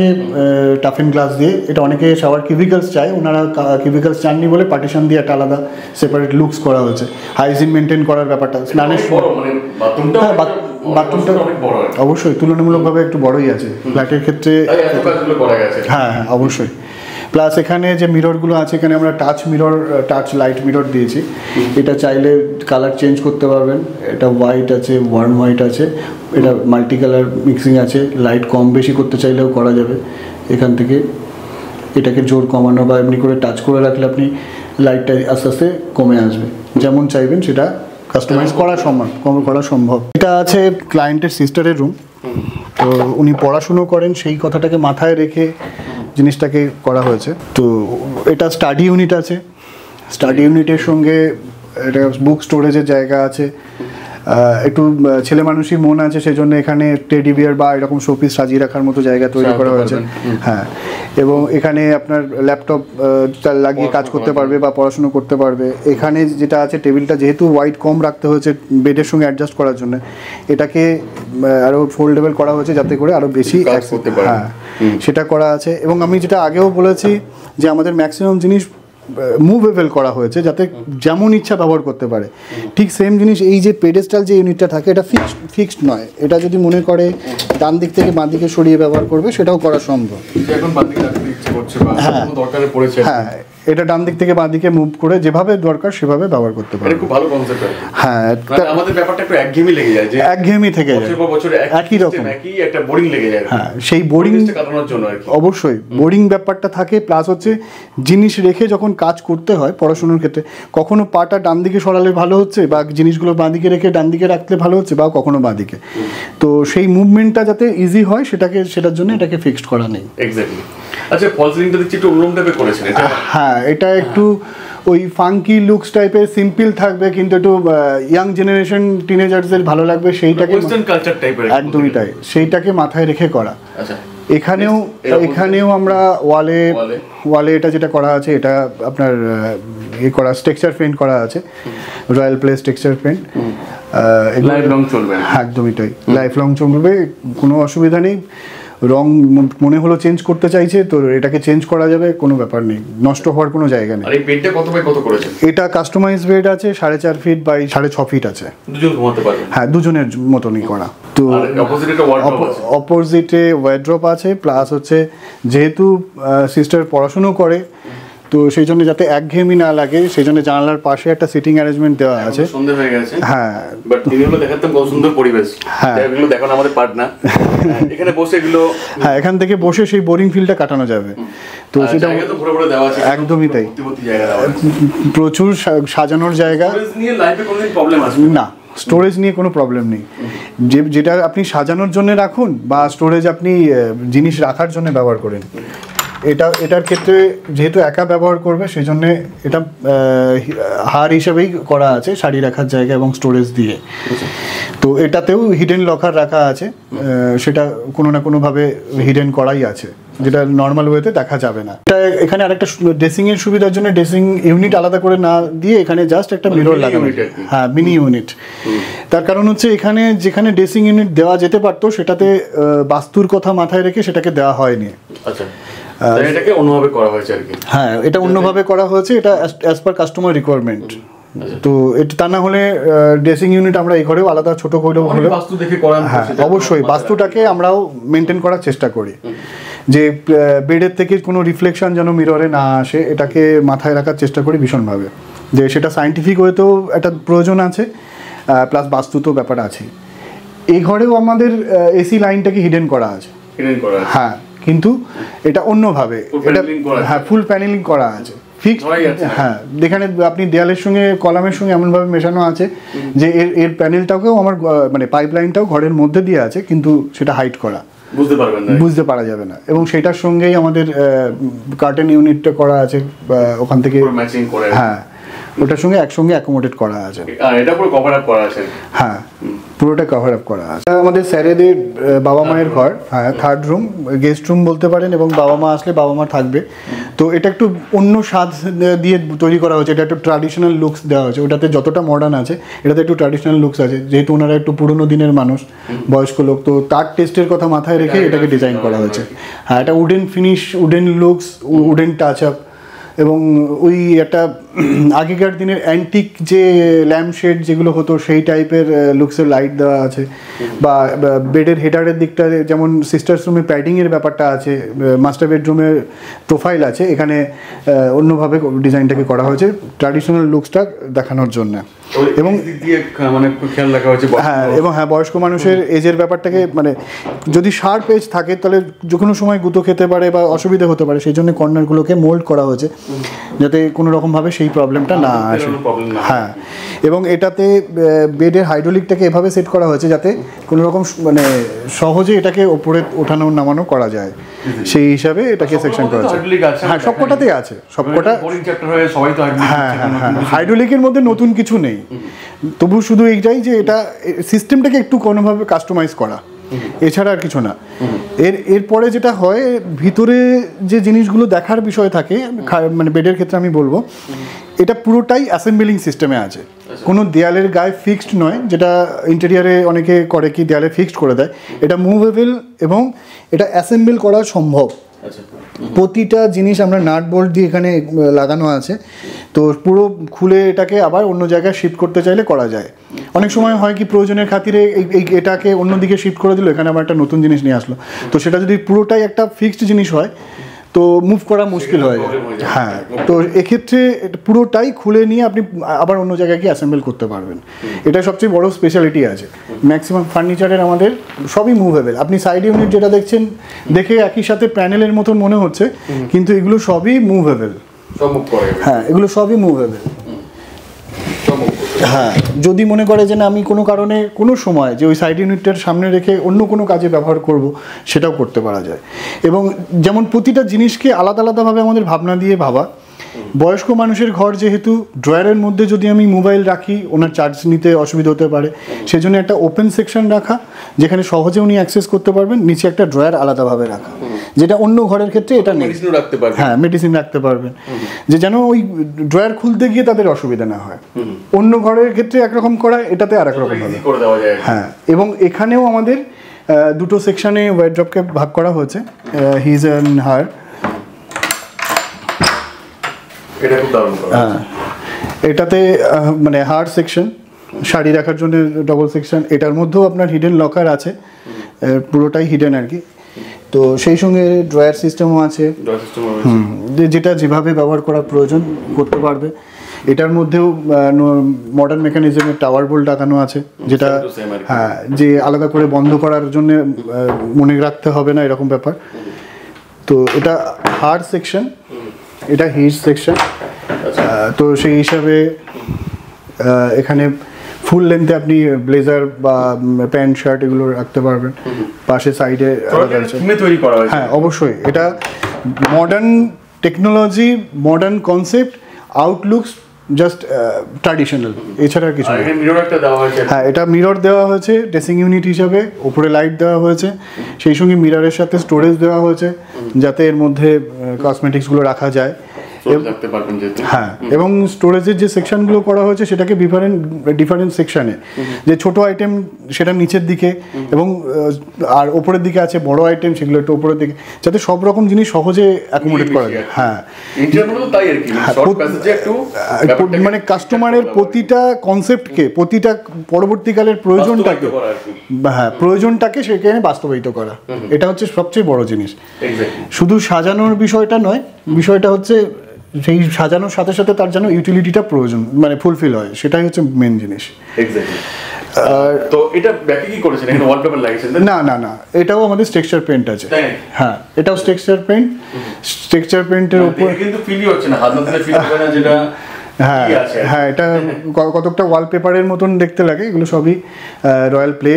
টাফেন গ্লাস দিয়ে। এটা অনেকে শাওয়ার কিউবিকলস চায়, ওনারা কিউবিকলস চাননি বলে পার্টিশন দিয়ে একটা আলাদা সেপারেট লুকস করা হয়েছে, হাইজিন মেনটেন করার ব্যাপারটা। স্নানের হ্যাঁ, বাথরুমটা অবশ্যই তুলনামূলকভাবে একটু বড়ই আছে ফ্ল্যাটের ক্ষেত্রে। হ্যাঁ হ্যাঁ অবশ্যই। প্লাস এখানে যে মিররগুলো আছে, এখানে আমরা টাচ লাইট মিরর দিয়েছি। এটা চাইলে কালার চেঞ্জ করতে পারবেন। এটা হোয়াইট আছে, ওয়ার্ম হোয়াইট আছে, এটা মাল্টি কালার মিক্সিং আছে। লাইট কম বেশি করতে চাইলেও করা যাবে এখান থেকে। এটাকে জোর কমানো বা এমনি করে টাচ করে রাখলে আপনি লাইটটা আস্তে আস্তে কমে আসবে, যেমন চাইবেন সেটা কাস্টমাইজ করা সম্ভব। এটা আছে ক্লায়েন্টের সিস্টারের রুম। তো উনি পড়াশুনো করেন, সেই কথাটাকে মাথায় রেখে জিনিসটাকে করা হয়েছে। তো এটা স্টাডি ইউনিট আছে, স্টাডি ইউনিটের সঙ্গে এটা বুক স্টোরেজের জায়গা আছে। একটু ছেলে মানুষই মন আছে, সেজন্য এখানে টেডি বিয়ার বা এরকম শোপিস সাজিয়ে রাখার মতো জায়গা তৈরি করা হয়েছে। হ্যাঁ, এবং এখানে আপনার ল্যাপটপ লাগিয়ে কাজ করতে পারবে বা পড়াশুনো করতে পারবে। এখানে যেটা আছে, টেবিলটা যেহেতু ওয়াইড কম রাখতে হয়েছে বেডের সঙ্গে অ্যাডজাস্ট করার জন্য, এটাকে আরও ফোল্ডেবল করা হয়েছে যাতে করে আরও বেশি করতে পারে। হ্যাঁ, সেটা করা আছে। এবং আমি যেটা আগেও বলেছি যে আমাদের ম্যাক্সিমাম জিনিস মুভেবল করা হয়েছে যাতে যেমন ইচ্ছা ব্যবহার করতে পারে। ঠিক সেম জিনিস এই যে পেডেস্টাল যে ইউনিটটা থাকে, এটা ফিক্সড নয়। এটা যদি মনে করে ডান দিক থেকে বাঁ দিকে সরিয়ে ব্যবহার করবে, সেটাও করা সম্ভব। হ্যাঁ, এটা ডান দিক থেকে বাঁ দিকে মুভ করে যেভাবে দরকার সেভাবে ব্যবহার করতে পারে। খুব ভালো কনসেপ্ট। হ্যাঁ, আমাদের ব্যাপারটা একটু একঘেয়েমি লেগে যায়, যে একঘেয়েমি থেকে যায়, বছর একই রকম, একই একটা বোরিং লেগে যায়। হ্যাঁ, সেই বোরিং কাটানোর জন্য আর কি অবশ্যই বোরিং ব্যাপারটা থাকে। প্লাস হচ্ছে জিনিস রেখে যখন কাজ করতে হয় পড়াশোনার ক্ষেত্রে, কখনো পাটা ডান দিকে সরালে ভালো হচ্ছে, বা জিনিসগুলো বাঁ দিকে রেখে ডান দিকে রাখলে ভালো হচ্ছে, বা কখনো বাঁ দিকে। তো সেই মুভমেন্টটা যাতে ইজি হয় সেটার জন্য এটাকে ফিক্সড করা নেই। এক্স্যাক্টলি। আচ্ছা, ফল সিলিংটা দেখছি একটু অন্যরকম টাইপের করেছেন এটা। হ্যাঁ, এটা একটু ওই ফাঙ্কি লুকস টাইপের, সিম্পল থাকবে কিন্তু একটু ইয়াং জেনারেশন টিনেজারদের ভালো লাগবে, সেইটাকে ওয়েস্টার্ন কালচার টাইপের একদমই তাই, সেইটাকে মাথায় রেখে করা। আচ্ছা, এখানেও আমরা ওয়ালে এটা যেটা করা আছে, এটা আপনার করা টেক্সচার পেইন্ট করা আছে, royal place texture paint. Life long চলবে, একদমই তাই, লাইফ লং চলবে, কোনো অসুবিধা নেই। রং মনে হলো চেঞ্জ করতে চাইছে, তো এটাকে চেঞ্জ করা যাবে, কোনো ব্যাপার নেই, নষ্ট হওয়ার কোনো জায়গা নেই। আর এই বেডটা কত বাই কত করেছেন? এটা কাস্টমাইজ বেড আছে, 4.5 ফিট বাই 6.5 ফিট আছে। দুজন ঘুমাতে পারবে? হ্যাঁ, দুজনের মতনই করা। তো অপোজিটে ওয়ার্ড্রপ আছে, প্লাস হচ্ছে যেহেতু সিস্টার পড়াশুনো করে, তো সেই জন্য যাতে একঘেয়েমি না লাগে সেই জন্য জানালার পাশে একটা সিটিং অ্যারেঞ্জমেন্ট দেওয়া আছে। সুন্দর হয়ে গেছে। হ্যাঁ, বাট তিনি হলো দেখাতেন কত সুন্দর পরিবেশ। হ্যাঁ, এগুলো দেখানো আমাদের পার্ট না। এখানে বসে এগুলো, হ্যাঁ, এখান থেকে বসে সেই বোরিং ফিলটা কাটানো যাবে। তো সেটা তো পুরো পুরো দেওয়া আছে, একদমই তাই, প্রচুর সাজানোর জায়গা। নিয়ে লাইফে কোনোদিন প্রবলেম আসবে না, স্টোরেজ নিয়ে কোনো প্রবলেম নেই। যেটা আপনি সাজানোর জন্য রাখুন বা স্টোরেজ আপনি জিনিস রাখার জন্য ব্যবহার করেন, এটার ক্ষেত্রে যেহেতু একা ব্যবহার করবে সেই জন্য এটা হার হিসাবেই করা আছে, শাড়ি রাখার জায়গা এবং স্টোরেজ দিয়ে। তো এটাতেও হিডেন লকার রাখা আছে, সেটা কোনো না কোনোভাবে হিডেন করাই আছে, যেটা নর্মাল ওয়েতে দেখা যাবে না। এটা এখানে আরেকটা ড্রেসিং এর সুবিধার জন্য ড্রেসিং ইউনিট আলাদা করে না দিয়ে এখানে জাস্ট একটা মিরর লাগানো, হ্যাঁ, মিনি ইউনিট। তার কারণ হচ্ছে এখানে যেখানে ড্রেসিং ইউনিট দেওয়া যেতে পারতো সেটাতে বাস্তুর কথা মাথায় রেখে সেটাকে দেওয়া হয়নি। আচ্ছা, এটাকে অন্যভাবে করা হয়েছে আর কি। হ্যাঁ, এটা অন্যভাবে করা হয়েছে, এটা অ্যাজ পার কাস্টমার রিকোয়ারমেন্ট। তো এটা তা না হলে ড্রেসিং ইউনিট আমরা এই ঘরেও আলাদা ছোট করেও হলে বাস্তু দেখে করা, হ্যাঁ অবশ্যই বাস্তুটাকে আমরাও মেনটেন করার চেষ্টা করি, যে বেডের থেকে কোনো রিফ্লেকশন যেন মিররে না আসে, এটাকে মাথায় রাখার চেষ্টা করি ভীষণভাবে, যে সেটা সায়েন্টিফিক ওয়েতেও একটা প্রয়োজন আছে, প্লাস বাস্তু তো ব্যাপার আছে। এই ঘরেও আমাদের এসি লাইনটাকে হিডেন করা আছে, হ্যাঁ, কিন্তু এটা অন্যভাবে, এটা হ্যাঁ ফুল প্যানেলিং করা আছে, ফিক্সড। হ্যাঁ, যেখানে আপনি দেয়ালের সঙ্গে কলামের সঙ্গে এমনভাবে মেশানো আছে যে এর প্যানেলটাকেও আমার মানে পাইপ লাইনটাও ঘরের মধ্যে দিয়ে আছে, কিন্তু সেটা হাইড করা, বুঝতে পারা যাবে না। এবং সেটার সঙ্গেই আমাদের কার্টেন ইউনিটটা করা আছে, ওখান থেকে ম্যাচিং করে, হ্যাঁ, ওটার সঙ্গে একসঙ্গে অ্যাকোমোডেট করা আছে, এটা পুরো কভার আপ করা আছে, হ্যাঁ, পুরোটা কভার আপ করা আছে। আমাদের স্যারেদের বাবা মায়ের ঘর, হ্যাঁ, থার্ড রুম, গেস্ট রুম বলতে পারেন, এবং বাবা মা আসলে বাবা মা থাকবে। তো এটা একটু অন্য স্বাদ দিয়ে তৈরি করা হয়েছে, এটা একটু ট্র্যাডিশনাল লুকস দেওয়া হয়েছে, ওটাতে যতটা মডার্ন আছে এটাতে একটু ট্র্যাডিশনাল লুকস আছে, যেহেতু ওনারা একটু পুরোনো দিনের মানুষ, বয়স্ক লোক, তো তার টেস্টের কথা মাথায় রেখে এটাকে ডিজাইন করা হয়েছে। হ্যাঁ, এটা wooden finish, wooden looks, wooden touch up, এবং ওই একটা আগেকার দিনের অ্যান্টিক যে ল্যাম্প শেড যেগুলো হতো সেই টাইপের লুকসের লাইট দেওয়া আছে, বা বেডের হেডারের দিকটা যেমন সিস্টার্স রুমে প্যাডিংয়ের ব্যাপারটা আছে, মাস্টার বেডরুমের প্রোফাইল আছে, এখানে অন্যভাবে ডিজাইনটাকে করা হয়েছে ট্র্যাডিশনাল লুকসটা দেখানোর জন্য। এবং মানে খেয়াল রাখা হয়েছে, হ্যাঁ, এবং হ্যাঁ, বয়স্ক মানুষের এজের ব্যাপারটাকে, মানে যদি শার্প এজ থাকে তাহলে যে কোনো সময় গুঁতো খেতে পারে বা অসুবিধা হতে পারে, সেই জন্য কর্নারগুলোকে মোল্ড করা হয়েছে যাতে কোনো রকমভাবে সেই প্রবলেমটা না আসে। হ্যাঁ, এবং এটাতে বেডের হাইড্রোলিকটাকে এভাবে সেট করা হয়েছে যাতে কোনো রকম মানে সহজে এটাকে ওপরে ওঠানো নামানো করা যায়, সেই হিসাবে এটাকে সেকশন করা হয়েছে। হ্যাঁ, সবকটাতেই আছে, সবকটা। হ্যাঁ হ্যাঁ হ্যাঁ, হাইড্রোলিকের মধ্যে নতুন কিছু নেই, তবু শুধু এইটাই যে এটা সিস্টেমটাকে একটু কোনোভাবে কাস্টমাইজ করা, এছাড়া আর কিছু না। এরপরে যেটা হয়, ভিতরে যে জিনিসগুলো দেখার বিষয় থাকে, মানে বেডের ক্ষেত্রে আমি বলবো এটা পুরোটাই অ্যাসেম্বলিং সিস্টেমে আছে, কোনো দেয়ালের গায়ে ফিক্সড নয়, যেটা ইন্টেরিয়ারে অনেকে করে কি দেয়ালে ফিক্সড করে দেয়, এটা মুভেবল এবং এটা অ্যাসেম্বল করা সম্ভব। প্রতিটা জিনিস আমরা নাট বোল্ট দিয়ে এখানে লাগানো আছে, তো পুরো খুলে এটাকে আবার অন্য জায়গায় শিফট করতে চাইলে করা যায়। অনেক সময় হয় কি প্রয়োজনের খাতিরে এটাকে অন্যদিকে শিফট করে দিল, এখানে আবার একটা নতুন জিনিস নিয়ে আসলো, তো সেটা যদি পুরোটাই একটা ফিক্সড জিনিস হয় তো মুভ করা মুশকিল হয়ে যায়। হ্যাঁ, তো এক্ষেত্রে পুরোটাই খুলে নিয়ে আপনি আবার অন্য জায়গায় গিয়ে অ্যাসেম্বল করতে পারবেন, এটা সবচেয়ে বড় স্পেশালিটি আছে। ম্যাক্সিমাম ফার্নিচারের আমাদের সবই মুভেবল, আপনি সাইড ইউনিট যেটা দেখছেন দেখে একই সাথে প্যানেলের মতন মনে হচ্ছে, কিন্তু এগুলো সবই মুভেবল। হ্যাঁ, এগুলো সবই মুভেবল। হ্যাঁ, যদি মনে করে যে না আমি কোনো কারণে কোনো সময় যে ওই সাইড ইউনিটটার সামনে রেখে অন্য কোনো কাজে ব্যবহার করব, সেটাও করতে পারা যায়। এবং যেমন প্রতিটা জিনিসকে আলাদা আলাদাভাবে আমাদের ভাবনা দিয়ে ভাবা, বয়স্ক মানুষের ঘর যেহেতু, ড্রয়ারের মধ্যে যদি আমি মোবাইল রাখি ওনার চার্জ নিতে অসুবিধা হতে পারে, সেজন্য একটা ওপেন সেকশন রাখা যেখানে সহজে উনি অ্যাক্সেস করতে পারবেন, নিচে একটা ড্রয়ার আলাদাভাবে রাখা, যেটা অন্য ঘরের ক্ষেত্রে এটা নেই। হ্যাঁ, মেডিসিন রাখতে পারবেন, যে যেন ওই ড্রয়ার খুলতে গিয়ে তাদের অসুবিধা না হয়। অন্য ঘরের ক্ষেত্রে একরকম করা, এটাতে আর একরকম হবে। হ্যাঁ, এবং এখানেও আমাদের দুটো সেকশনে ওয়ার্ড্রপকে ভাগ করা হয়েছে, হিজ অ্যান্ড হার। এটাতে মানে হার সেকশন, শাড়ি রাখার জন্য ডবল সেকশন, এটার মধ্যেও আপনার হিডেন লকার আছে, পুরোটাই হিডেন আর কি। তো সেই সঙ্গে ড্রয়ার সিস্টেমও আছে, যেটা যেভাবে ব্যবহার করার প্রয়োজন করতে পারবে। এটার মধ্যেও মডার্ন মেকানিজমের টাওয়ার বোল্ট লাগানো আছে, যেটা হ্যাঁ যে আলাদা করে বন্ধ করার জন্য মনে রাখতে হবে না এরকম ব্যাপার। তো এটা হার সেকশন, এটা হিজ সেকশন। তো সেই হিসাবে এখানে ফুল লেন্থে আপনি ব্লেজার বা প্যান্ট শার্ট এগুলো রাখতে পারবেন। পাশে সাইডে হ্যাঁ অবশ্যই, এটা modern technology, modern concept, আউটলুকস just traditional, এছাড়া কিছু। হ্যাঁ এটা মিরর দেওয়া হয়েছে ড্রেসিং ইউনিট হিসাবে, উপরে লাইট দেওয়া হয়েছে, সেই সঙ্গে মিররের সাথে স্টোরেজ দেওয়া হয়েছে যাতে এর মধ্যে কসমেটিক্সগুলো রাখা যায়। হ্যাঁ, এবং স্টোরেজের যে সেকশনগুলো করা হয়েছে সেটাকে ডিফারেন্ট সেকশনে, যে ছোট আইটেম সেটা নিচের দিকে, এবং আর ওপরের দিকে আছে বড় আইটেম, সেগুলো একটু ওপরের দিকে, যাতে সব রকম জিনিস সহজে অ্যাকোমোডেট করা যায়। হ্যাঁ মানে কাস্টমারের প্রতিটা কনসেপ্টকে, প্রতিটা পরবর্তীকালের প্রয়োজনটাকে, হ্যাঁ প্রয়োজনটাকে সেখানে বাস্তবায়িত করা, এটা হচ্ছে সবচেয়ে বড় জিনিস। শুধু সাজানোর বিষয়টা নয়, বিষয়টা হচ্ছে সেই সাজানোর সাথে সাথে তার যেন ইউটিলিটিটা প্রয়োজন মানে ফুলফিল হয়, সেটাই হচ্ছে মেন জিনিস। তো এটা ব্যাকে কি করেছেন? এখানে ওয়ালপেপার লাগিয়েছেন? না না না, এটাও আমাদের স্ট্রাকচার পেইন্ট আছে। হ্যাঁ এটাও স্ট্রাকচার পেইন্ট, স্ট্রাকচার পেইন্টের উপর কিন্তু ফিলই হচ্ছে না, হাত দিয়ে ফিল হবে না যেটা। হ্যাঁ হ্যাঁ, এটা কতকটা ওয়ালপেপারের মতন দেখতে লাগে, এগুলো সবই রয়্যাল প্লে।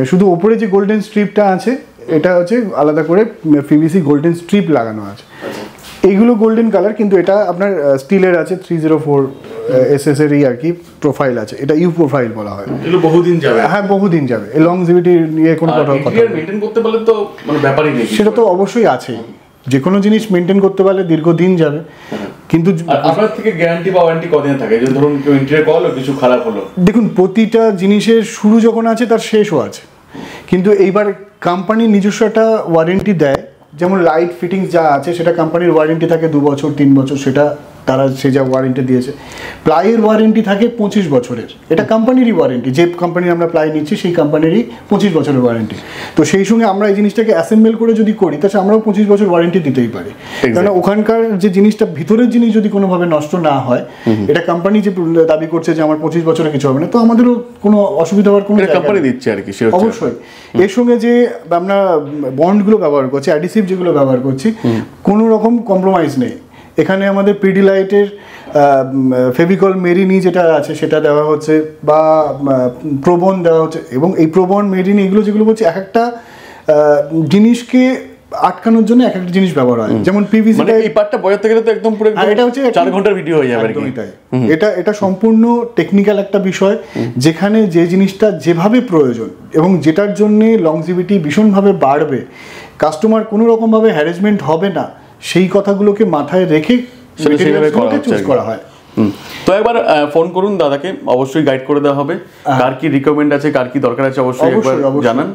শুধু উপরে যে গোল্ডেন স্ট্রিপটা আছে এটা হচ্ছে আলাদা করে পিভিসি গোল্ডেন স্ট্রিপ লাগানো আছে, এইগুলো গোল্ডেন কালার, কিন্তু এটা আপনার স্টিলের আছে, 304 SS এর আর কি প্রোফাইল আছে, এটা ইউ প্রোফাইল বলা হয়। এগুলো বহুদিন যাবে। হ্যাঁ বহুদিন যাবে, এই লংজিভিটি নিয়ে কোনো কথা মেইনটেইন করতে পারলে তো মানে ব্যাপারই নেই, সেটা তো অবশ্যই আছে। যে কোনো জিনিস মেইনটেইন করতে পারলে দীর্ঘদিন যাবে। কিন্তু আপনার থেকে গ্যারান্টি বা ওয়ারেন্টি কতদিন থাকে? যে ধরুন কেউ ইন্টেরিয়র করলো, কিছু খারাপ হলো, দেখুন প্রতিটা জিনিসের শুরু যখন আছে তার শেষও আছে, কিন্তু এইবার কোম্পানি নিজস্ব একটা ওয়ারেন্টি দেয়। যেমন লাইট ফিটিংস যা আছে সেটা কোম্পানির ওয়ারেন্টি থাকে 2 বছর 3 বছর, সেটা তারা সে যা ওয়ারেন্টি দিয়েছে। প্লাইয়ের ওয়ারেন্টি থাকে 25 বছরের, এটা কোম্পানিরই ওয়ারেন্টি, যে কোম্পানির আমরা প্লাই নিচ্ছি সেই কোম্পানিরই 25 বছরের ওয়ারেন্টি। তো সেই সঙ্গে আমরা এই জিনিসটাকে অ্যাসেম্বল করে যদি করি তাহলে আমরাও 25 বছর ওয়ারেন্টি দিতেই পারি, কারণ ওখানকার যে জিনিসটা ভিতরের জিনিস যদি কোনোভাবে নষ্ট না হয়, এটা কোম্পানি যে দাবি করছে যে আমার 25 বছরে কিছু হবে না, তো আমাদেরও কোনো অসুবিধা হওয়ার কোনো কোম্পানি দিচ্ছে আর কি। অবশ্যই এর সঙ্গে যে আমরা বন্ডগুলো ব্যবহার করছি, অ্যাডিসিভ যেগুলো ব্যবহার করছি, কোনো রকম কম্প্রোমাইজ নেই এখানে। আমাদের পিডিলাইটের ফেভিকল মেরিনি যেটা আছে সেটা দেওয়া হচ্ছে, বা প্রবন দেওয়া হচ্ছে, এবং এই প্রবন মেরিনি এগুলো যেগুলো বলছি এক একটা জিনিসকে আটকানোর জন্য এক একটা জিনিস ব্যবহার হয়। যেমন পিভিসি, মানে এই পার্টটা বোঝাতে গেলে তো একদম পুরো এটা হচ্ছে 4 ঘন্টার ভিডিও হয়ে যাবে আর কি। এটা সম্পূর্ণ টেকনিক্যাল একটা বিষয়, যেখানে যে জিনিসটা যেভাবে প্রয়োজন এবং যেটার জন্য লংজিভিটি ভীষণভাবে বাড়বে, কাস্টমার কোনো রকমভাবে হ্যারাসমেন্ট হবে না, সেই কথাগুলোকে মাথায় রেখে চুজ করা হয়। তো একবার ফোন করুন দাদাকে, অবশ্যই গাইড করে দেওয়া হবে। কার কি রিকমেন্ড আছে, কার কি দরকার আছে, অবশ্যই একবার জানান।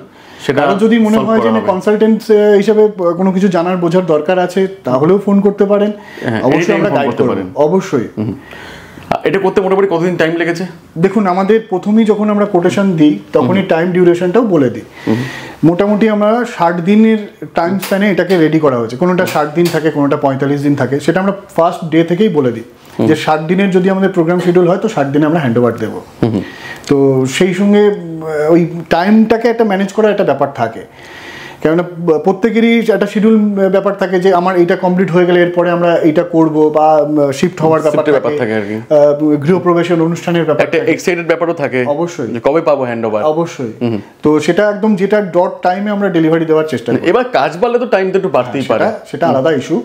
সেটা যদি মনে হয় যে কনসালটেন্ট হিসেবে কোনো কিছু জানার বোঝার দরকার আছে, তাহলেও ফোন করতে পারেন, অবশ্যই আমরা গাইড করতে পারেন। অবশ্যই। এটা করতে মোটামুটি কতদিন টাইম লেগেছে? দেখুন আমাদের প্রথমেই যখন আমরা কোটেশন দিই তখনই টাইম ডিউরেশনটাও বলে দিই। মোটামুটি আমরা 60 দিনের টাইম স্প্যানে এটাকে রেডি করা হয়েছে। কোনোটা 60 দিন থাকে, কোনোটা 45 দিন থাকে, সেটা আমরা ফার্স্ট ডে থেকেই বলে দিই যে 60 দিনের যদি আমাদের প্রোগ্রাম শিডিউল হয় তো 60 দিনে আমরা হ্যান্ড ওভার দেবো। তো সেই সঙ্গে ওই টাইমটাকে একটা ম্যানেজ করার একটা ব্যাপার থাকে, কেননা প্রত্যেকেরই একটা শিডিউল ব্যাপার থাকে যে আমার এইটা কমপ্লিট হয়ে গেলে এরপরে আমরা এইটা করব, বা শিফট হওয়ার ব্যাপার থাকে আর কি, গৃহপ্রবেশের অনুষ্ঠানের ব্যাপার, একটা এক্সাইটেড ব্যাপারও থাকে অবশ্যই, কবে পাবো হ্যান্ড ওভার। অবশ্যই। তো সেটা একদম যেটা ডট টাইমে আমরা ডেলিভারি দেওয়ার চেষ্টা করি। এবার কাজ বাড়লে তো টাইম তো একটু বাড়তেই পারে, সেটা আলাদা ইস্যু।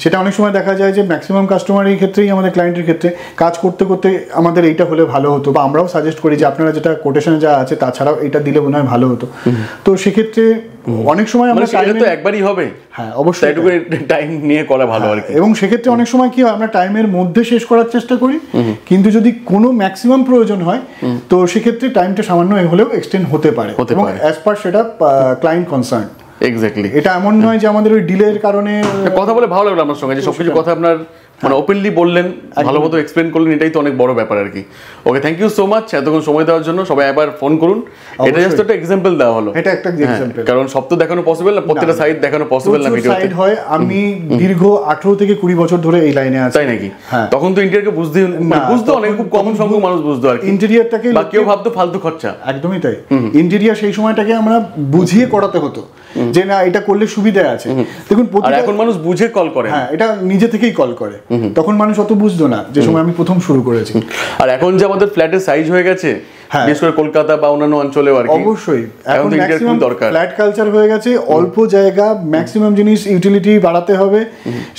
সেটা অনেক সময় দেখা যায় যে ম্যাক্সিমাম কাস্টমার এই ক্ষেত্রেই, আমাদের ক্লায়েন্টের ক্ষেত্রে কাজ করতে করতে আমাদের এইটা হলে ভালো হতো, বা আমরাও সাজেস্ট করি যে আপনারা যেটা কোটেশনে যা আছে তাছাড়াও এটা দিলে মনে হয় ভালো হতো। তো সেক্ষেত্রে অনেক সময় আমরা সেটা তো একবারই হবে, হ্যাঁ অবশ্যই একটু টাইম নিয়ে করা ভালো আর কি। এবং সেক্ষেত্রে অনেক সময় কি হয় আমরা টাইমের মধ্যে শেষ করার চেষ্টা করি, কিন্তু যদি কোনো ম্যাক্সিমাম প্রয়োজন হয় তো সেক্ষেত্রে টাইমটা সামান্য হলেও এক্সটেন্ড হতে পারে এবং অ্যাজ পার সেটা ক্লায়েন্ট কনসার্ন। এক্স্যাক্টলি, এটা এমন নয় যে আমাদের ওই ডিলের কারণে। কথা বলে ভালো লাগলো আপনার সঙ্গে, যে সবকিছু কথা আপনার মানে ওপেনলি বললেন, ভালো মতো এক্সপ্লেন করলেন, এটাই তো অনেক বড় ব্যাপার আর কি। ওকে, থ্যাংক ইউ সো মাচ এতক্ষণ সময় দেওয়ার জন্য। সবাই একবার ফোন করুন, এটা জাস্ট একটা এক্সাম্পল দেওয়া হলো, এটা একটা এক্সাম্পল, কারণ সব তো দেখানো পসিবল না, প্রত্যেকটা সাইড দেখানো পসিবল না ভিডিওতে। সাইড হয়, আমি দীর্ঘ 18 থেকে 20 বছর ধরে এই লাইনে আছি। তাই নাকি? তখন তো ইন্টেরিয়রকে বুঝতে অনেক খুব কম সংখ্যক মানুষ বুঝতো আর কি, ইন্টেরিয়রটাকে বা কেউ ভাবতো ফালতু খরচা। একদমই তাই, ইন্টেরিয়র সেই সময়টাকে আমরা বুঝিয়ে করাতে হতো যে না এটা করলে সুবিধা আছে। দেখুন আর এখন মানুষ বুঝে কল করে, হ্যাঁ এটা নিজে থেকেই কল করে, তখন মানুষ অত বুঝতো না যে সময় আমি প্রথম শুরু করেছি। আর এখন যে আমাদের ফ্ল্যাটের সাইজ হয়ে গেছে, বিশেষ করে কলকাতা বা অন্যান্য অঞ্চলেও আর কি, অবশ্যই এখন ম্যাক্সিমাম দরকার, ফ্ল্যাট কালচার হয়ে গেছে, অল্প জায়গা ম্যাক্সিমাম জিনিস ইউটিলিটি বাড়াতে হবে,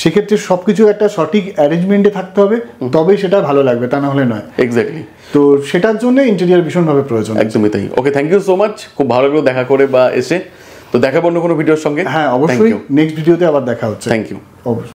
সেক্ষেত্রে সবকিছু একটা সঠিক অ্যারেঞ্জমেন্টে থাকতে হবে, তবেই সেটা ভালো লাগবে, তা না হলে নয়। এক্স্যাক্টলি, তো সেটার জন্য ইন্টেরিয়র ভীষণভাবে প্রয়োজন। একদমই তাই। ওকে, থ্যাংক ইউ সো মাচ, খুব ভালো লাগলো দেখা করে বা এসে। তো দেখাবো অন্য কোনো ভিডিওর সঙ্গে। হ্যাঁ অবশ্যই, নেক্সট ভিডিওতে আবার দেখা হচ্ছে। Thank you.